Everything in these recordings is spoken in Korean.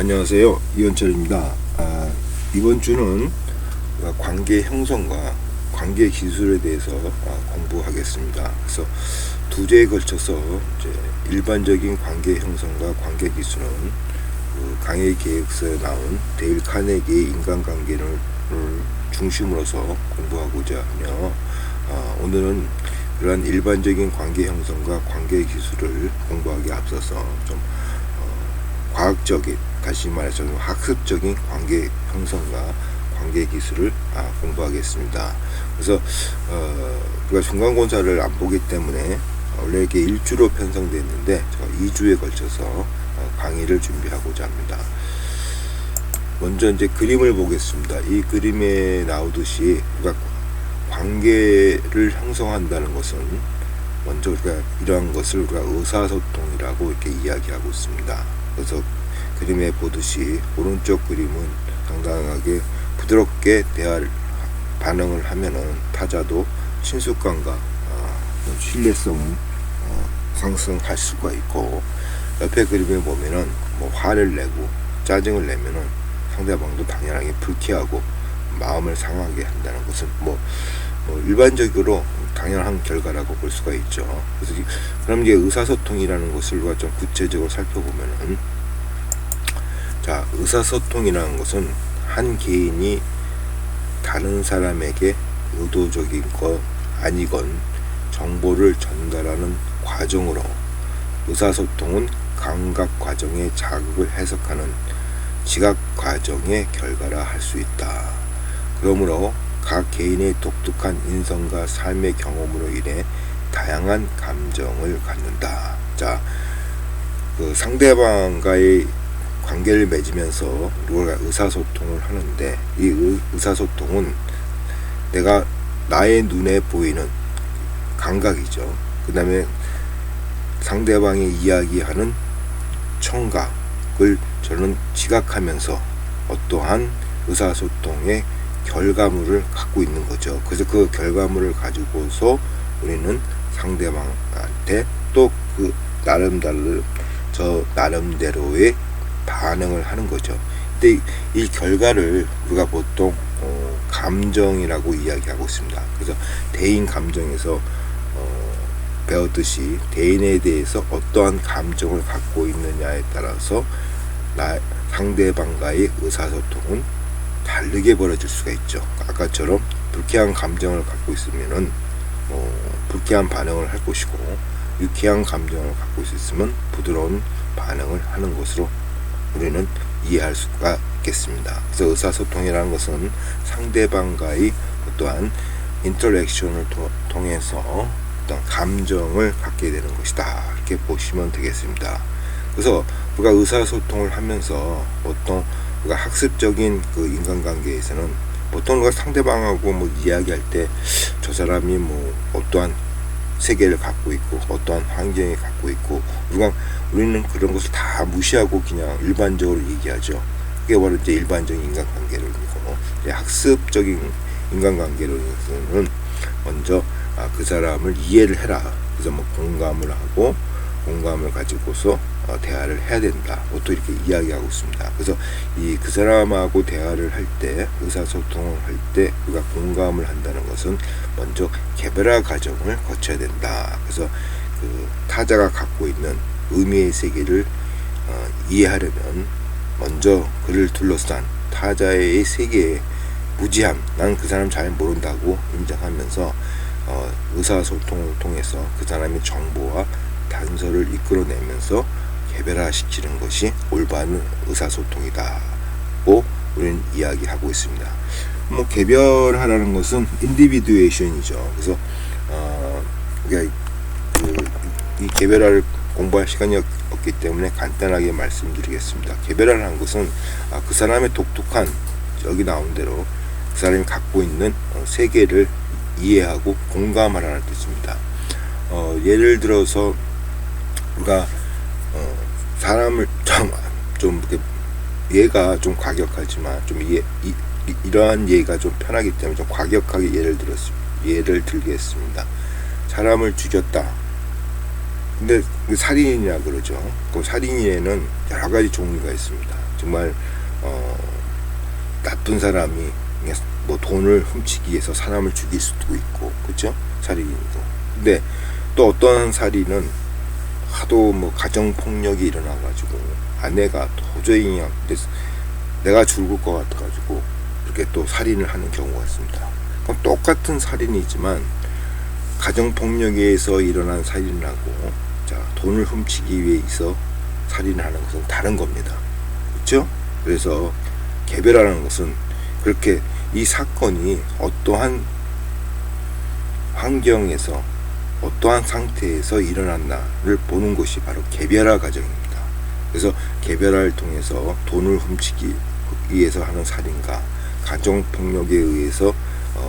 안녕하세요, 이원철입니다. 이번 주는 관계 형성과 관계 기술에 대해서 공부하겠습니다. 그래서 두 주에 걸쳐서 이제 일반적인 관계 형성과 관계 기술은 강의 계획서에 나온 데일 카네기의 인간관계를 중심으로서 공부하고자 하며, 오늘은 그러한 일반적인 관계 형성과 관계 기술을 공부하기에 앞서서 좀 과학적인, 다시 말해서 학습적인 관계 형성과 관계 기술을 공부하겠습니다. 그래서 우리가 중간고사를 안 보기 때문에 원래 이게 1주로 편성되어 있는데 제가 2주에 걸쳐서 강의를 준비하고자 합니다. 먼저 이제 그림을 보겠습니다. 이 그림에 나오듯이 우리가 관계를 형성한다는 것은 먼저 우리가 이러한 것을 우리가 의사소통이라고 이렇게 이야기하고 있습니다. 그래서 그림에 보듯이 오른쪽 그림은 당당하게 부드럽게 반응을 하면은 타자도 친숙감과 신뢰성을 상승할 수가 있고, 옆에 그림에 보면은 화를 내고 짜증을 내면은 상대방도 당연하게 불쾌하고 마음을 상하게 한다는 것은 일반적으로 당연한 결과라고 볼 수가 있죠. 그래서 그럼 이게 의사소통이라는 것을 우리가 좀 구체적으로 살펴보면은, 자, 의사소통이라는 것은 한 개인이 다른 사람에게 의도적인 것 아니건 정보를 전달하는 과정으로, 의사소통은 감각 과정의 자극을 해석하는 지각 과정의 결과라 할 수 있다. 그러므로 각 개인의 독특한 인성과 삶의 경험으로 인해 다양한 감정을 갖는다. 자, 그 상대방과의 관계를 맺으면서 우리가 의사소통을 하는데, 이 의사소통은 나의 눈에 보이는 감각이죠. 그 다음에 상대방이 이야기하는 청각을 저는 지각하면서 어떠한 의사소통의 결과물을 갖고 있는 거죠. 그래서 그 결과물을 가지고서 우리는 상대방한테 또 그 나름대로의 반응을 하는 거죠. 근데 이 결과를 우리가 보통 감정이라고 이야기하고 있습니다. 그래서 대인 감정에서 배웠듯이 대인에 대해서 어떠한 감정을 갖고 있느냐에 따라서 상대방과의 의사소통은 다르게 벌어질 수가 있죠. 아까처럼 불쾌한 감정을 갖고 있으면은 불쾌한 반응을 할 것이고, 유쾌한 감정을 갖고 있으면 부드러운 반응을 하는 것으로 우리는 이해할 수가 있겠습니다. 그래서 의사소통이라는 것은 상대방과의 어떠한 인터랙션을 통해서 어떤 감정을 갖게 되는 것이다, 이렇게 보시면 되겠습니다. 그래서 우리가 의사소통을 하면서 보통 우리가 학습적인 그 인간관계에서는 보통 우리가 상대방하고 이야기할 때 저 사람이 어떠한 세계를 갖고 있고 어떠한 환경을 갖고 있고, 우리는 그런 것을 다 무시하고 그냥 일반적으로 얘기하죠. 그게 바로 이제 일반적인 인간관계론이고, 학습적인 인간관계론에서는 먼저 그 사람을 이해를 해라. 그래서 공감을 하고 공감을 가지고서 대화를 해야 된다, 또 이렇게 이야기하고 있습니다. 그래서 그 사람하고 대화를 할 때, 의사소통을 할 때 우리가 공감을 한다는 것은 먼저 개별화 과정을 거쳐야 된다. 그래서 그 타자가 갖고 있는 의미의 세계를 이해하려면 먼저 그를 둘러싼 타자의 세계의 무지함, 난 그 사람 잘 모른다고 인정하면서 의사소통을 통해서 그 사람의 정보와 단서를 이끌어내면서 개별화시키는 것이 올바른 의사소통이다고 우리는 이야기하고 있습니다. 개별화라는 것은 인디비듀에이션이죠. 그래서 우리가 이 개별화를 공부할 시간이 없기 때문에 간단하게 말씀드리겠습니다. 개별화라는 것은 그 사람의 독특한, 여기 나온 대로 그 사람이 갖고 있는 세계를 이해하고 공감하라는 뜻입니다. 예를 들어서 우리가 사람을 좀 예가 좀 과격하지만 좀 이러한 예가 좀 편하기 때문에 좀 과격하게 예를 들겠습니다. 사람을 죽였다. 근데 그 살인이라 그러죠. 그 살인에는 여러 가지 종류가 있습니다. 정말 나쁜 사람이 뭐 돈을 훔치기 위해서 사람을 죽일 수도 있고, 그렇죠? 살인이고. 근데 또 어떤 살인은 하도 뭐 가정 폭력이 일어나가지고 아내가 도저히 그냥 내가 죽을 것 같아가지고 이렇게 또 살인을 하는 경우가 있습니다. 그럼 똑같은 살인이지만 가정 폭력에 의해서 일어난 살인하고 돈을 훔치기 위해서 살인을 하는 것은 다른 겁니다. 그렇죠? 그래서 개별화라는 것은 그렇게 이 사건이 어떠한 환경에서 어떠한 상태에서 일어났나를 보는 것이 바로 개별화 과정입니다. 그래서 개별화를 통해서 돈을 훔치기 위해서 하는 살인과 가정폭력에 의해서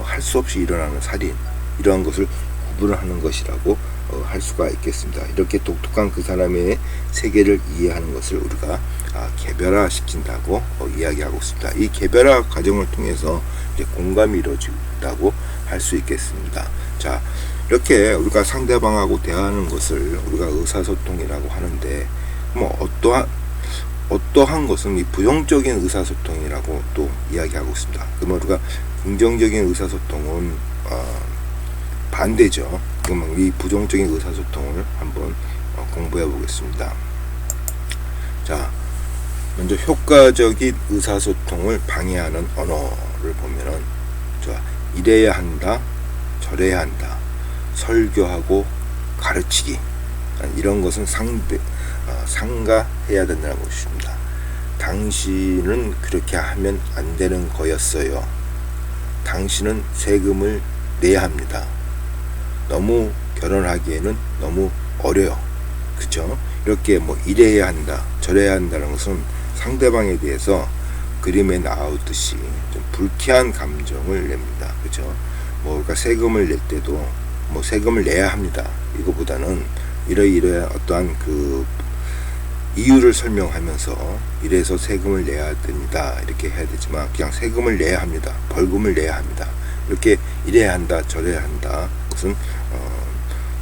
할 수 없이 일어나는 살인, 이러한 것을 구분을 하는 것이라고 할 수가 있겠습니다. 이렇게 독특한 그 사람의 세계를 이해하는 것을 우리가 개별화 시킨다고 이야기하고 있습니다. 이 개별화 과정을 통해서 이제 공감이 이루어진다고 할 수 있겠습니다. 자, 이렇게 우리가 상대방하고 대화하는 것을 우리가 의사소통이라고 하는데, 뭐 어떠한 것은 이 부정적인 의사소통이라고 또 이야기하고 있습니다. 그러면 우리가 긍정적인 의사소통은 반대죠. 그러면 이 부정적인 의사소통을 한번 공부해 보겠습니다. 자, 먼저 효과적인 의사소통을 방해하는 언어를 보면은, 이래야 한다, 저래야 한다, 설교하고 가르치기, 이런 것은 상가해야 된다는 것입니다. 당신은 그렇게 하면 안 되는 거였어요. 당신은 세금을 내야 합니다. 너무 결혼하기에는 너무 어려요. 그쵸? 이렇게 뭐 이래야 한다, 저래야 한다는 것은 상대방에 대해서 그림에 나오듯이 좀 불쾌한 감정을 냅니다. 그쵸? 뭐 그러니까 세금을 낼 때도 뭐 세금을 내야 합니다. 이거보다는 이러이러한 어떠한 그 이유를 설명하면서 이래서 세금을 내야 됩니다. 이렇게 해야 되지만 그냥 세금을 내야 합니다. 벌금을 내야 합니다. 이렇게 이래야 한다, 저래야 한다. 그것은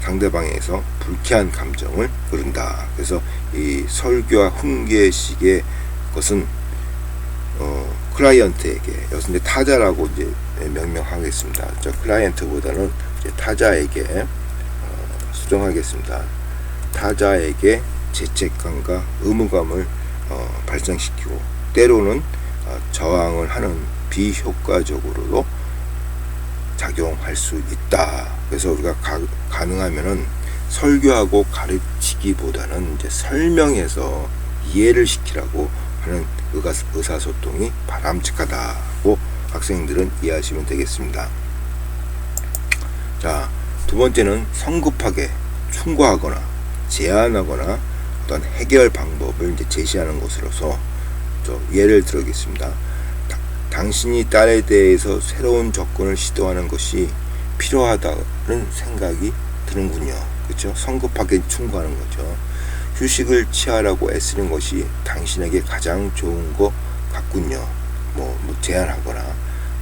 상대방에서 불쾌한 감정을 부른다. 그래서 이 설교와 훈계식의 것은 클라이언트에게, 여기서 이제 타자라고 이제 명명하겠습니다. 저 클라이언트보다는 이제 타자에게 수정하겠습니다. 타자에게 죄책감과 의무감을 발생시키고 때로는 저항을 하는 비효과적으로도 작용할 수 있다. 그래서 우리가 가능하면은 설교하고 가르치기보다는 이제 설명해서 이해를 시키라고 하는 의사소통이 바람직하다고 학생들은 이해하시면 되겠습니다. 자, 두 번째는 성급하게 충고하거나 제안하거나 어떤 해결 방법을 이제 제시하는 것으로서 예를 들어보겠습니다. 당신이 딸에 대해서 새로운 접근을 시도하는 것이 필요하다는 생각이 드는군요. 그렇죠? 성급하게 충고하는 거죠. 휴식을 취하라고 애쓰는 것이 당신에게 가장 좋은 것 같군요. 뭐 제안하거나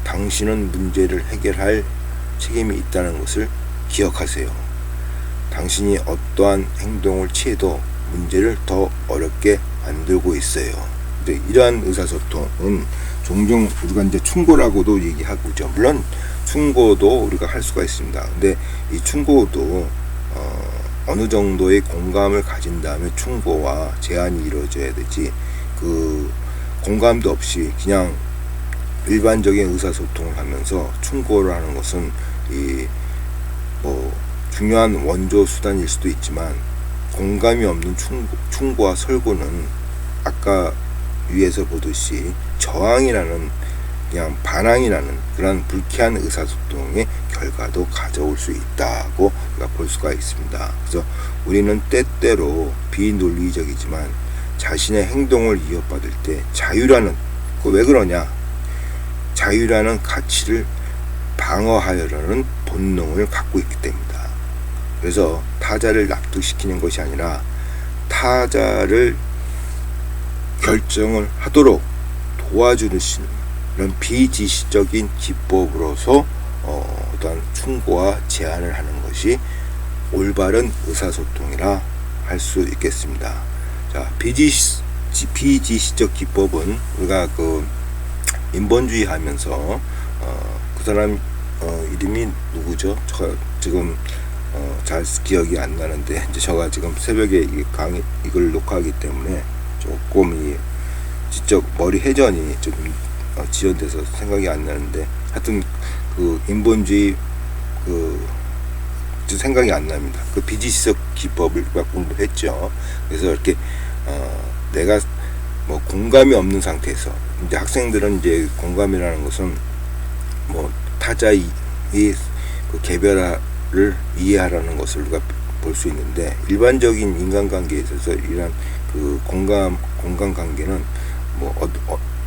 당신은 문제를 해결할 책임이 있다는 것을 기억하세요. 당신이 어떠한 행동을 취해도 문제를 더 어렵게 만들고 있어요. 근데 이러한 의사소통은 종종 우리가 이제 충고라고도 얘기하고 있죠. 물론 충고도 우리가 할 수가 있습니다. 근데 이 충고도 어느 정도의 공감을 가진 다음에 충고와 제안이 이루어져야 되지, 그 공감도 없이 그냥 일반적인 의사소통을 하면서 충고를 하는 것은 중요한 원조 수단일 수도 있지만 공감이 없는 충고와 설고는 아까 위에서 보듯이 저항이라는, 그냥 반항이라는 그런 불쾌한 의사소통의 결과도 가져올 수 있다고 우리가 볼 수가 있습니다. 그래서 우리는 때때로 비논리적이지만 자신의 행동을 이어받을 때 자유라는, 왜 그러냐? 자유라는 가치를 방어하려는 본능을 갖고 있기 때문이다. 그래서 타자를 납득시키는 것이 아니라 타자를 결정을 하도록 도와주는 이런 비지시적인 기법으로서 어떤 충고와 제안을 하는 것이 올바른 의사소통이라 할 수 있겠습니다. 자, 비지시적 기법은 우리가 그 인본주의 하면서 그 사람 이름이 누구죠? 저 지금 잘 기억이 안 나는데, 이제 제가 지금 새벽에 이걸 녹화하기 때문에 조금 이 지적 머리 회전이 좀 지연돼서 생각이 안 나는데, 하여튼 그 인본주의 생각이 안 납니다. 그 비지시적 기법을 공부했죠. 그래서 이렇게 내가 뭐 공감이 없는 상태에서, 이제 학생들은 이제 공감이라는 것은 뭐 타자의 그 개별화를 이해하라는 것을 우리가 볼 수 있는데, 일반적인 인간관계에 있어서 이런 그 공감 관계는 뭐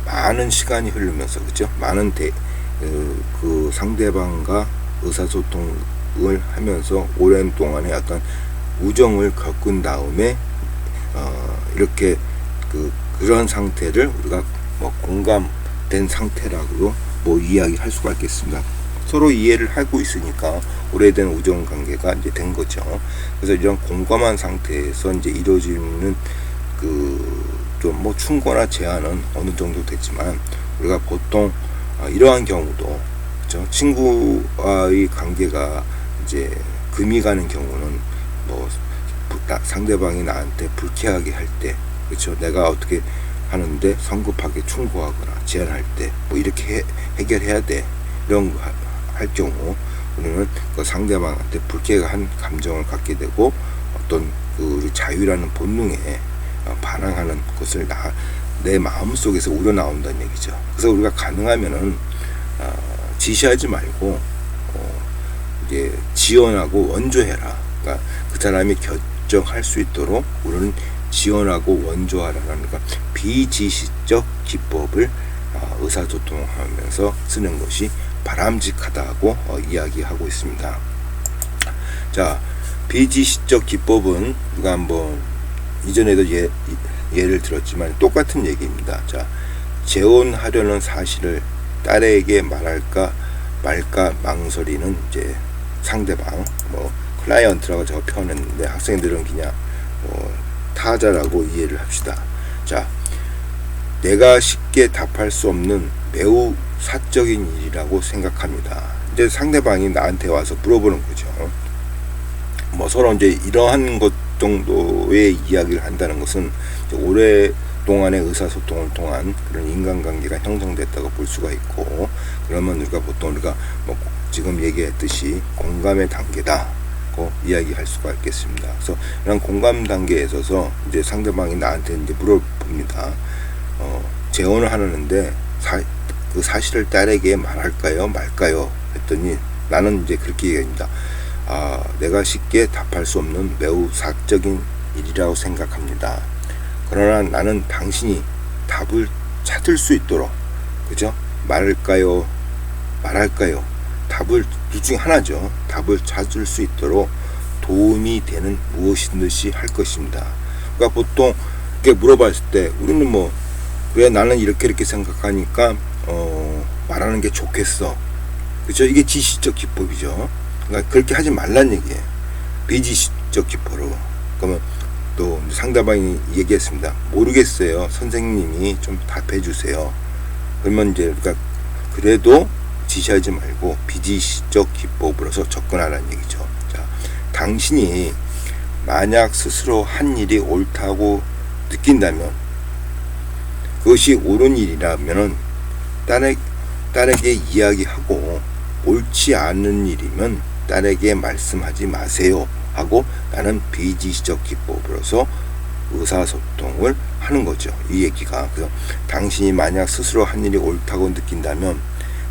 많은 시간이 흐르면서, 그죠? 많은 그 상대방과 의사소통을 하면서 오랜 동안의 어떤 우정을 겪은 다음에 이렇게 그런 상태를 우리가 뭐 공감된 상태라고 뭐 이야기할 수가 있겠습니다. 서로 이해를 하고 있으니까 오래된 우정 관계가 이제 된 거죠. 그래서 이런 공감한 상태에서 이제 이루어지는 좀 뭐 충고나 제안은 어느 정도 됐지만, 우리가 보통 이러한 경우도, 그렇죠? 친구와의 관계가 이제 금이 가는 경우는 뭐 상대방이 나한테 불쾌하게 할 때, 그렇죠? 내가 어떻게 하는데 성급하게 충고하거나 제안할 때 뭐 이렇게 해결해야 돼, 이런 거 할 경우 우리는 그 상대방한테 불쾌한 감정을 갖게 되고, 어떤 그 자유라는 본능에 반항하는 것을 내 마음 속에서 우러나온다는 얘기죠. 그래서 우리가 가능하면은 지시하지 말고 이제 지원하고 원조해라. 그러니까 그 사람이 결정할 수 있도록 우리는 지원하고 원조하라는, 그러니까 비지시적 기법을 의사소통하면서 쓰는 것이 바람직하다고 이야기하고 있습니다. 자, 비지시적 기법은 우리가 한번 이전에도 예를 들었지만 똑같은 얘기입니다. 자, 재혼하려는 사실을 딸에게 말할까 말까 망설이는 이제 상대방, 뭐 클라이언트라고 제가 표현했는데, 학생들은 그냥 타자라고 이해를 합시다. 자, 내가 쉽게 답할 수 없는 매우 사적인 일이라고 생각합니다. 이제 상대방이 나한테 와서 물어보는 거죠. 뭐 서로 이제 이러한 것 정도의 이야기를 한다는 것은 오랫동안의 의사소통을 통한 그런 인간관계가 형성됐다고 볼 수가 있고, 그러면 우리가 뭐 지금 얘기했듯이 공감의 단계다고 이야기할 수가 있겠습니다. 그래서 이런 공감 단계에 있어서 이제 상대방이 나한테 이제 물어봅니다. 재혼을 하는데 그 사실을 딸에게 말할까요 말까요 했더니, 나는 이제 그렇게 얘기합니다. 내가 쉽게 답할 수 없는 매우 사적인 일이라고 생각합니다. 그러나 나는 당신이 답을 찾을 수 있도록, 그죠? 말할까요 말할까요, 답을 둘 중 하나죠. 답을 찾을 수 있도록 도움이 되는 무엇이든지 할 것입니다. 그러니까 보통 이렇게 물어봤을 때 우리는 뭐, 왜 나는 이렇게 생각하니까 말하는 게 좋겠어, 그죠? 이게 지시적 기법이죠. 그러니까 그렇게 하지 말란 얘기예요. 비지시적 기법으로. 그러면 또 상대방이 얘기했습니다. 모르겠어요, 선생님이 좀 답해 주세요. 그러면 이제 그러니까 그래도 지시하지 말고 비지시적 기법으로서 접근하라는 얘기죠. 자, 당신이 만약 스스로 한 일이 옳다고 느낀다면, 그것이 옳은 일이라면은 딸에게 이야기하고, 옳지 않은 일이면 딸에게 말씀하지 마세요 하고, 나는 비지시적 기법으로서 의사소통을 하는 거죠. 이 얘기가. 그래서 당신이 만약 스스로 한 일이 옳다고 느낀다면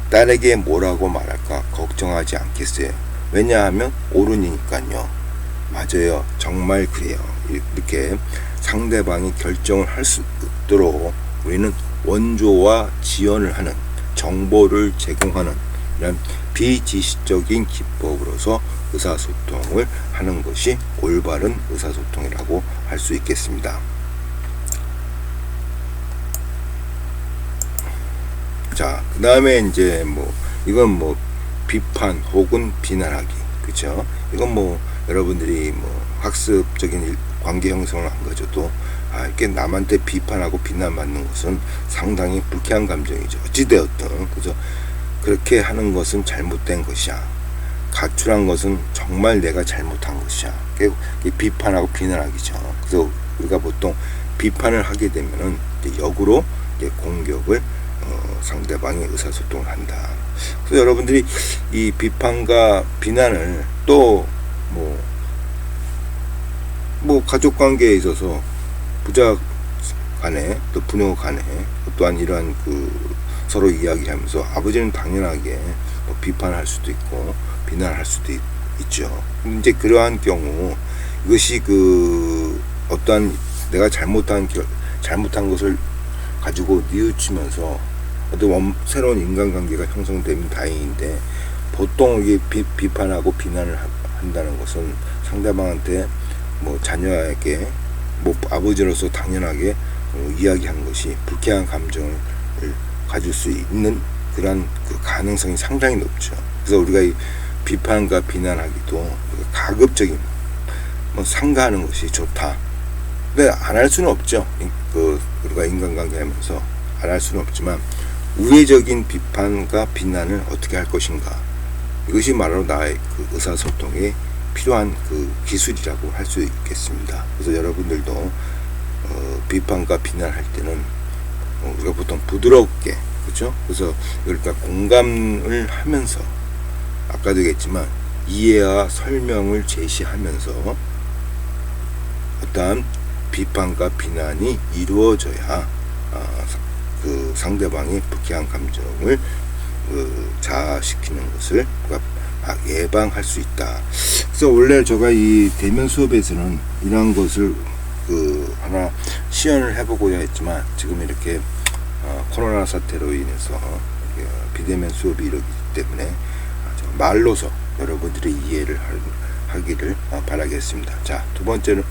딸에게 뭐라고 말할까 걱정하지 않겠어요. 왜냐하면 옳으니까요. 맞아요, 정말 그래요. 이렇게 상대방이 결정을 할 수 있도록 우리는 원조와 지원을 하는, 정보를 제공하는 이런 비지시적인 기법으로서 의사소통을 하는 것이 올바른 의사소통이라고 할 수 있겠습니다. 자, 그 다음에 이제 뭐 이건 뭐 비판 혹은 비난하기, 그렇죠? 이건 뭐 여러분들이 뭐 학습적인 관계 형성을 안 가져도 이렇게 남한테 비판하고 비난받는 것은 상당히 불쾌한 감정이죠. 어찌되었든. 그래서 그렇게 하는 것은 잘못된 것이야. 가출한 것은 정말 내가 잘못한 것이야. 비판하고 비난하기죠. 그래서 우리가 보통 비판을 하게 되면은 역으로 공격을 상대방의 의사소통을 한다. 그래서 여러분들이 이 비판과 비난을 또 뭐 가족 관계에 있어서 부자 간에 또 부녀 간에 또한 이러한 서로 이야기하면서 아버지는 당연하게 비판할 수도 있고 비난할 수도 있죠. 이제 그러한 경우 이것이 어떠한 내가 잘못한 것을 가지고 뉘우치면서 어떤 새로운 인간관계가 형성되면 다행인데, 보통 이게 비판하고 비난을 한다는 것은 상대방한테 자녀에게 아버지로서 당연하게 이야기한 것이 불쾌한 감정을 가질 수 있는 그런 가능성이 상당히 높죠. 그래서 우리가 이 비판과 비난하기도 가급적인 삼가하는 것이 좋다. 근데 안 할 수는 없죠. 우리가 인간관계 하면서 안 할 수는 없지만, 우회적인 비판과 비난을 어떻게 할 것인가, 이것이 말로 나의 의사소통에 필요한 기술이라고 할 수 있겠습니다. 그래서 여러분들도 비판과 비난할 때는 우리가 보통 부드럽게, 그렇죠? 그래서 그러니까 공감을 하면서, 아까도 얘기했지만 이해와 설명을 제시하면서 어떠한 비판과 비난이 이루어져야 상대방의 불쾌한 감정을 자아시키는 것을 예방할 수 있다. 그래서 원래 제가 이 대면 수업에서는 이러한 것을 하나 시연을 해보고자 했지만, 지금 이렇게 코로나 사태로 인해서 비대면 수업이 이러기 때문에 말로서 여러분들이 이해를 하기를 바라겠습니다. 자, 두 번째는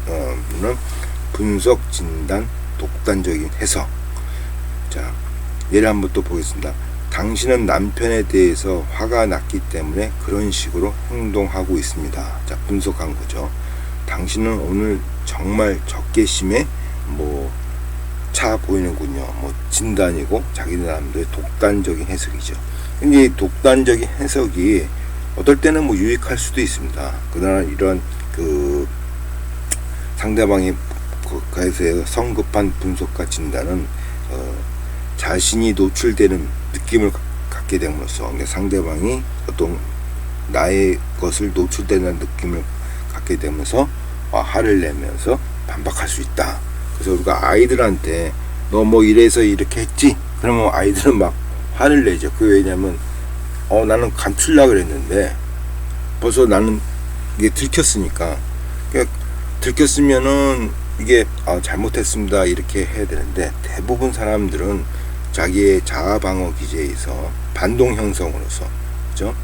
분석, 진단, 독단적인 해석. 자, 예를 한번 또 보겠습니다. 당신은 남편에 대해서 화가 났기 때문에 그런 식으로 행동하고 있습니다. 자, 분석한 거죠. 당신은 오늘 정말 적개심에 차 보이는군요. 진단이고 자기 나름대로 독단적인 해석이죠. 근데 이 독단적인 해석이 어떨 때는 유익할 수도 있습니다. 그러나 이런 상대방의 그에서 성급한 분석과 진단은 자신이 노출되는 느낌을 갖게 됨으로써 상대방이 어떤 나의 것을 노출되는 느낌을 갖게 되면서 화를 내면서 반박할 수 있다. 그래서 우리가 아이들한테 너 이래서 이렇게 했지? 그러면 아이들은 막 화를 내죠. 왜냐면 나는 감추려고 그랬는데 벌써 나는 이게 들켰으니까. 그러니까 들켰으면은 이게 잘못했습니다 이렇게 해야 되는데, 대부분 사람들은 자기의 자아 방어 기제에서 반동 형성으로서, 그죠?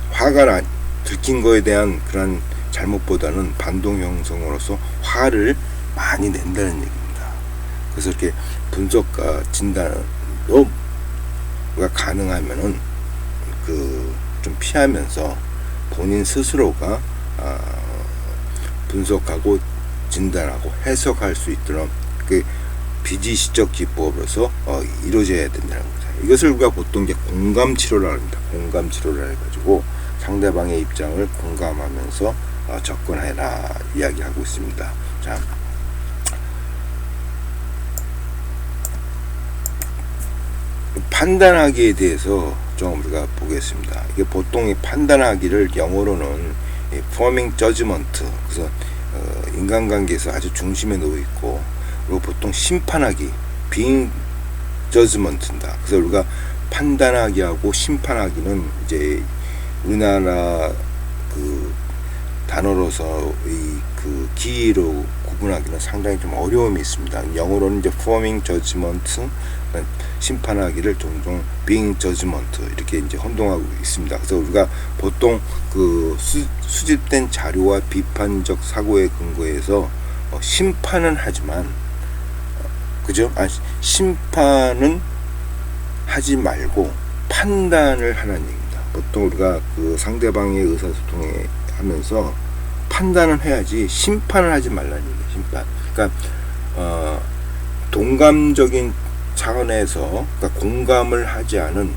화가 들킨 거에 대한 그런 잘못보다는 반동 형성으로서 화를 많이 낸다는 얘기입니다. 그래서 이렇게 분석과 진단으로 가능하면은 좀 피하면서 본인 스스로가 분석하고 진단하고 해석할 수 있도록 비지시적 기법으로서 이루어져야 된다는 거죠. 이것을 우리가 보통 이제 공감 치료라고 합니다. 공감 치료를 해가지고 상대방의 입장을 공감하면서 접근해라 이야기하고 있습니다. 자, 판단하기에 대해서 좀 우리가 보겠습니다. 이게 보통 판단하기를 영어로는 forming judgment, 그래서 인간관계에서 아주 중심에 놓여 있고, 그리고 보통 심판하기 being judgment입니다. 그래서 우리가 판단하기하고 심판하기는 이제 우리나라 단어로서 기로 구분하기는 상당히 좀 어려움이 있습니다. 영어로는 이제 forming judgment, 심판하기를 종종 being judgment 이렇게 이제 혼동하고 있습니다. 그래서 우리가 보통 수집된 자료와 비판적 사고의 근거에서 심판은 하지만, 그죠? 심판은 하지 말고 판단을 하는 얘기입니다. 보통 우리가 상대방의 의사소통에 하면서 판단을 해야지 심판을 하지 말라는 얘기예요. 심판. 그러니까 동감적인 차원에서, 그러니까 공감을 하지 않은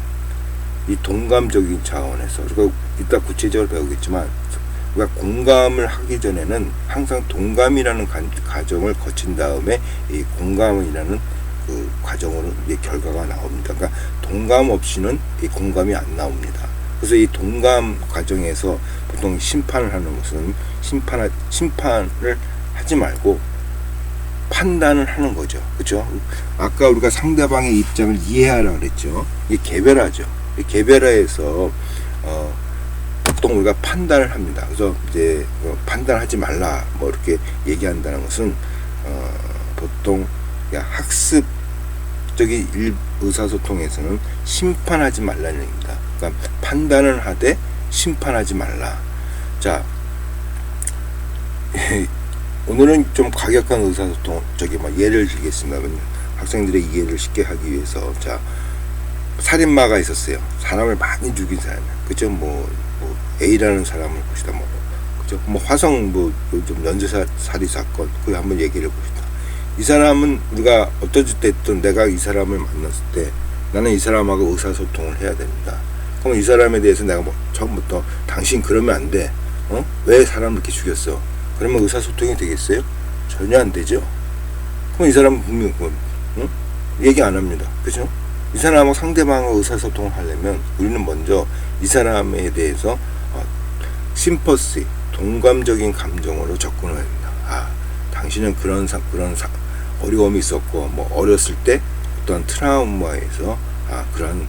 이 동감적인 차원에서, 그리고 이따 구체적으로 배우겠지만, 그러니까 공감을 하기 전에는 항상 동감이라는 과정을 거친 다음에 이 공감이라는 그 과정으로 이제 결과가 나옵니다. 그러니까 동감 없이는 이 공감이 안 나옵니다. 그래서 이 동감 과정에서 보통 심판을 하는 것은 심판을 하지 말고 판단을 하는 거죠. 그렇죠? 아까 우리가 상대방의 입장을 이해하라 그랬죠. 이게 개별화죠. 이 개별화에서 보통 우리가 판단을 합니다. 그래서 이제 판단하지 말라 뭐 이렇게 얘기한다는 것은 보통 학습적인 의사소통에서는 심판하지 말라는 얘기입니다. 그러니까 판단을 하되 심판하지 말라. 자, 오늘은 좀 과격한 의사소통, 예를 들겠습니다. 학생들의 이해를 쉽게 하기 위해서. 자, 살인마가 있었어요. 사람을 많이 죽인 사람. 그죠? 뭐 A라는 사람을 봅시다. 그죠? 화성, 요즘 연쇄살인 사건, 그거 한번 얘기를 해봅시다. 이 사람은 우리가 어떠지 됐든 내가 이 사람을 만났을 때 나는 이 사람하고 의사소통을 해야 됩니다. 그럼 이 사람에 대해서 내가 처음부터 당신 그러면 안 돼. 왜 사람을 이렇게 죽였어? 그러면 의사소통이 되겠어요? 전혀 안 되죠. 그럼 이 사람은 분명히 얘기 안 합니다. 그죠? 이 사람하고 상대방하고 의사소통을 하려면 우리는 먼저 이 사람에 대해서 심퍼시, 동감적인 감정으로 접근을 해야 됩니다. 당신은 그런 어려움이 있었고, 어렸을 때 어떤 트라우마에서 그런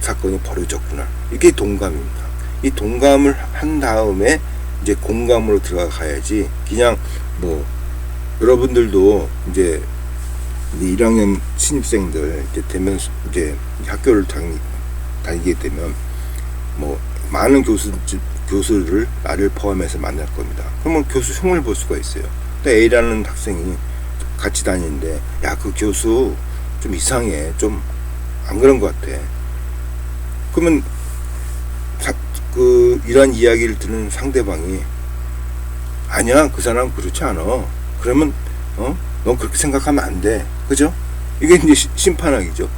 사건이 벌어졌구나. 이게 동감입니다. 이 동감을 한 다음에 이제 공감으로 들어가야지, 그냥 여러분들도 이제 1학년 신입생들 되면 이제 학교를 다니게 되면 많은 교수를 나를 포함해서 만날 겁니다. 그러면 교수 흉을 볼 수가 있어요. 근데 A라는 학생이 같이 다니는데 그 교수 좀 이상해, 좀 안 그런 것 같아. 그러면 이런 이야기를 듣는 상대방이 아니야, 그 사람 그렇지 않아. 그러면 넌 그렇게 생각하면 안 돼. 그죠? 이게 이제 심판하기죠.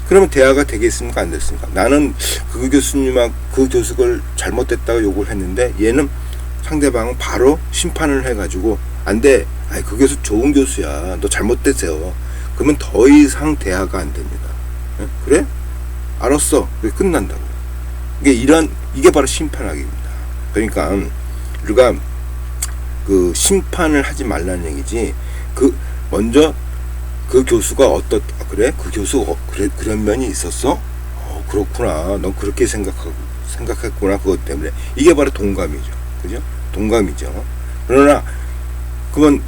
그러면 대화가 되겠습니까? 안 됐습니까? 나는 그 교수님하고 그 교수가 잘못됐다고 욕을 했는데 얘는 상대방은 바로 심판을 해가지고 안 돼. 그 교수 좋은 교수야. 너 잘못됐어요. 그러면 더 이상 대화가 안 됩니다. 그래? 알았어. 그게 끝난다고. 이게 바로 심판하기입니다. 그러니까 우리가 그 심판을 하지 말라는 얘기지. 먼저 그 교수가 그래? 그 교수 그런 면이 있었어? 그렇구나. 넌 그렇게 생각했구나. 그것 때문에. 이게 바로 동감이죠. 그죠? 동감이죠. 그러나 그건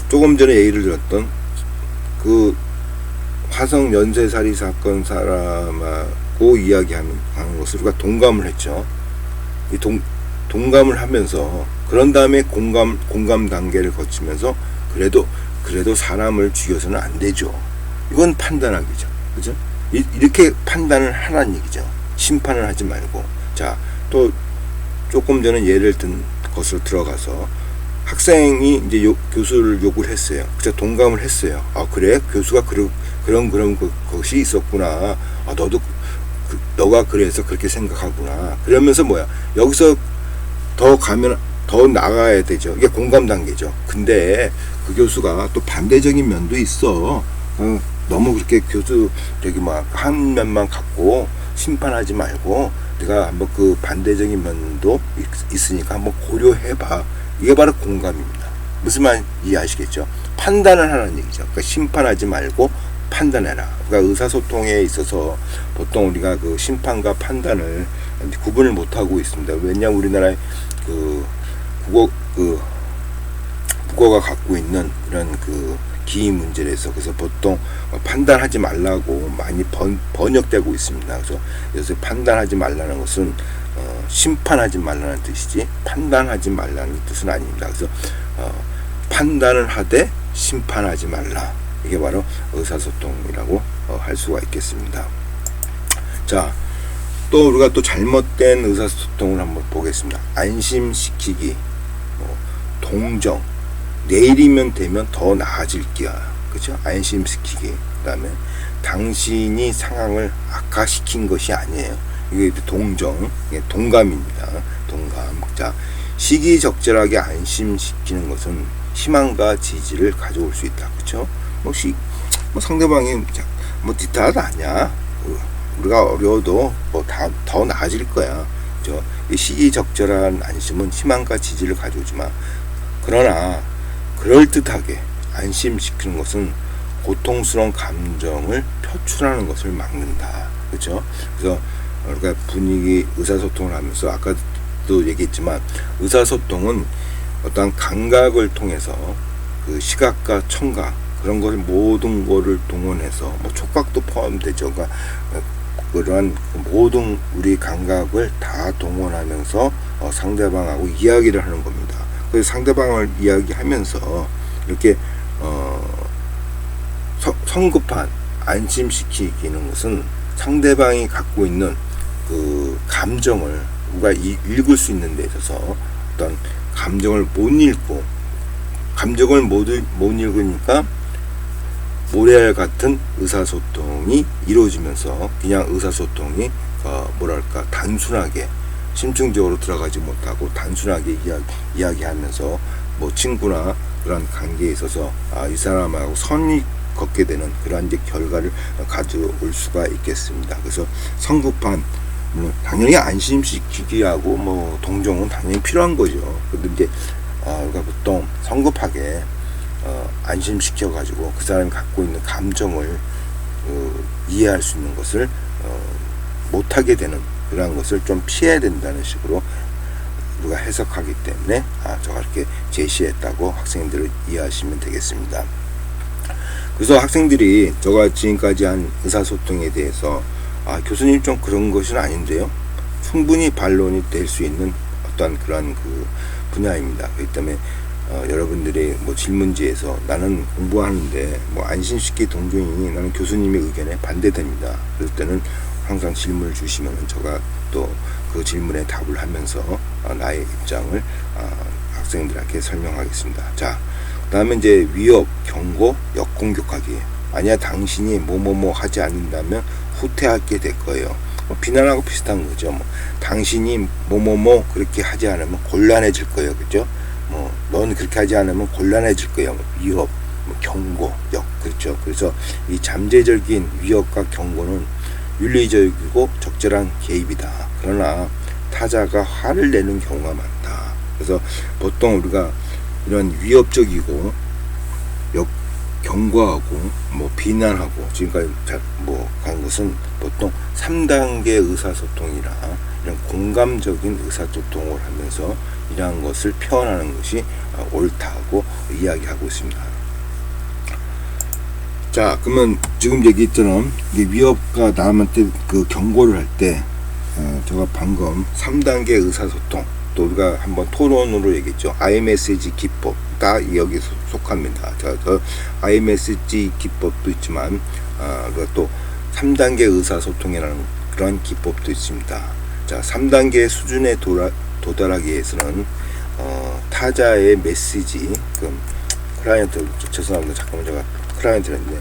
조금 전에 얘기를 들었던 그 화성 연쇄살인 사건 사람하고 이야기하는 것을 우리가 동감을 했죠. 이 동감을 하면서 그런 다음에 공감 단계를 거치면서 그래도 사람을 죽여서는 안 되죠. 이건 판단하기죠. 그죠? 이렇게 판단을 하라는 얘기죠. 심판을 하지 말고. 자, 또 조금 전에 예를 든 것으로 들어가서 학생이 이제 교수를 욕을 했어요. 그래서 동감을 했어요. 그래? 교수가 그런 것이 있었구나. 너가 그래서 그렇게 생각하구나. 그러면서 여기서 더 가면 더 나가야 되죠. 이게 공감 단계죠. 근데 그 교수가 또 반대적인 면도 있어. 너무 그렇게 교수 한 면만 갖고 심판하지 말고 내가 한번 그 반대적인 면도 있으니까 한번 고려해봐. 이게 바로 공감입니다. 무슨 말 이해하시겠죠? 판단을 하라는 얘기죠. 그러니까 심판하지 말고 판단해라. 그러니까 의사소통에 있어서 보통 우리가 그 심판과 판단을 구분을 못 하고 있습니다. 왜냐하면 우리나라의 국어가 갖고 있는 이런 기이 문제에서 그래서 보통 판단하지 말라고 많이 번역되고 있습니다. 그래서 판단하지 말라는 것은 심판하지 말라는 뜻이지 판단하지 말라는 뜻은 아닙니다. 그래서 판단을 하되 심판하지 말라. 이게 바로 의사소통이라고 할 수가 있겠습니다. 자, 또 우리가 또 잘못된 의사소통을 한번 보겠습니다. 안심시키기, 동정, 내일이면 되면 더 나아질게야. 그죠? 안심시키기. 그다음에 당신이 상황을 악화시킨 것이 아니에요. 이게 동정, 이게 동감입니다. 동감. 자, 시기적절하게 안심시키는 것은 희망과 지지를 가져올 수 있다. 그렇죠? 뭐 상대방이 뭐 뒤탈 아니야. 우리가 어려워도 뭐 더 나아질 거야. 그렇죠? 이 시기적절한 안심은 희망과 지지를 가져오지만, 그러나 그럴듯하게 안심시키는 것은 고통스러운 감정을 표출하는 것을 막는다. 그렇죠? 그래서 우리가 분위기 의사소통을 하면서 아까도 얘기했지만, 의사소통은 어떤 감각을 통해서 그 시각과 청각 그런 것을 모든 거를 동원해서 뭐 촉각도 포함되죠. 그러니까 그러한 모든 우리 감각을 다 동원하면서 상대방하고 이야기를 하는 겁니다. 그래서 상대방을 이야기하면서 이렇게 성급한 안심시키는 것은 상대방이 갖고 있는 그 감정을 우리가 읽을 수 있는 데 있어서 어떤 감정을 못 읽고, 감정을 못 읽으니까 모래알 같은 의사소통이 이루어지면서 그냥 의사소통이 뭐랄까 단순하게 심층적으로 들어가지 못하고 단순하게 이야기하면서 뭐 친구나 그런 관계에 있어서 이 사람하고 선이 걷게 되는 그러한 이제 결과를 가져올 수가 있겠습니다. 그래서 성급한 당연히 안심시키기하고 뭐 동정은 당연히 필요한 거죠. 근데 이제 우리가 보통 성급하게 안심시켜 가지고 그 사람이 갖고 있는 감정을 이해할 수 있는 것을 못하게 되는 그런 것을 좀 피해야 된다는 식으로 우리가 해석하기 때문에 제가 이렇게 제시했다고 학생들을 이해하시면 되겠습니다. 그래서 학생들이 제가 지금까지 한 의사소통에 대해서 교수님 좀 그런 것은 아닌데요, 충분히 반론이 될 수 있는 어떤 그런 그 분야입니다. 그렇기 때문에 여러분들이 뭐 질문지에서 나는 공부하는데 뭐 안심시키 동정이니 나는 교수님의 의견에 반대됩니다. 그럴 때는 항상 질문을 주시면 제가 또 그 질문에 답을 하면서 나의 입장을 학생들에게 설명하겠습니다. 자, 그 다음에 이제 위협, 경고, 역공격하기. 만약 당신이 뭐뭐뭐 하지 않는다면 후퇴하게 될 거예요. 비난하고 비슷한 거죠. 뭐 당신이 뭐뭐뭐 그렇게 하지 않으면 곤란해질 거예요. 그죠? 넌 그렇게 하지 않으면 곤란해질 거예요. 위협, 경고, 그렇죠. 그래서 이 잠재적인 위협과 경고는 윤리적이고 적절한 개입이다. 그러나 타자가 화를 내는 경우가 많다. 그래서 보통 우리가 이런 위협적이고 경고하고 뭐 비난하고 지금까지 간 것은 보통 3단계 의사소통이라 이런 공감적인 의사소통을 하면서 이러한 것을 표현하는 것이 옳다고 이야기하고 있습니다. 자, 그러면 지금 얘기했처럼 위협과 남한테 그 경고를 할 때 제가 방금 3단계 의사소통, 또 우리가 한번 토론으로 얘기했죠. iMessage 기법 다 여기 속합니다. 저 iMessage 기법도 있지만 우리가 또 3단계 의사소통이라는 그런 기법도 있습니다. 자, 3단계 수준에 도달하기 위해서는 타자의 메시지, 클라이언트, 죄송합니다. 잠깐만, 제가 클라이언트인데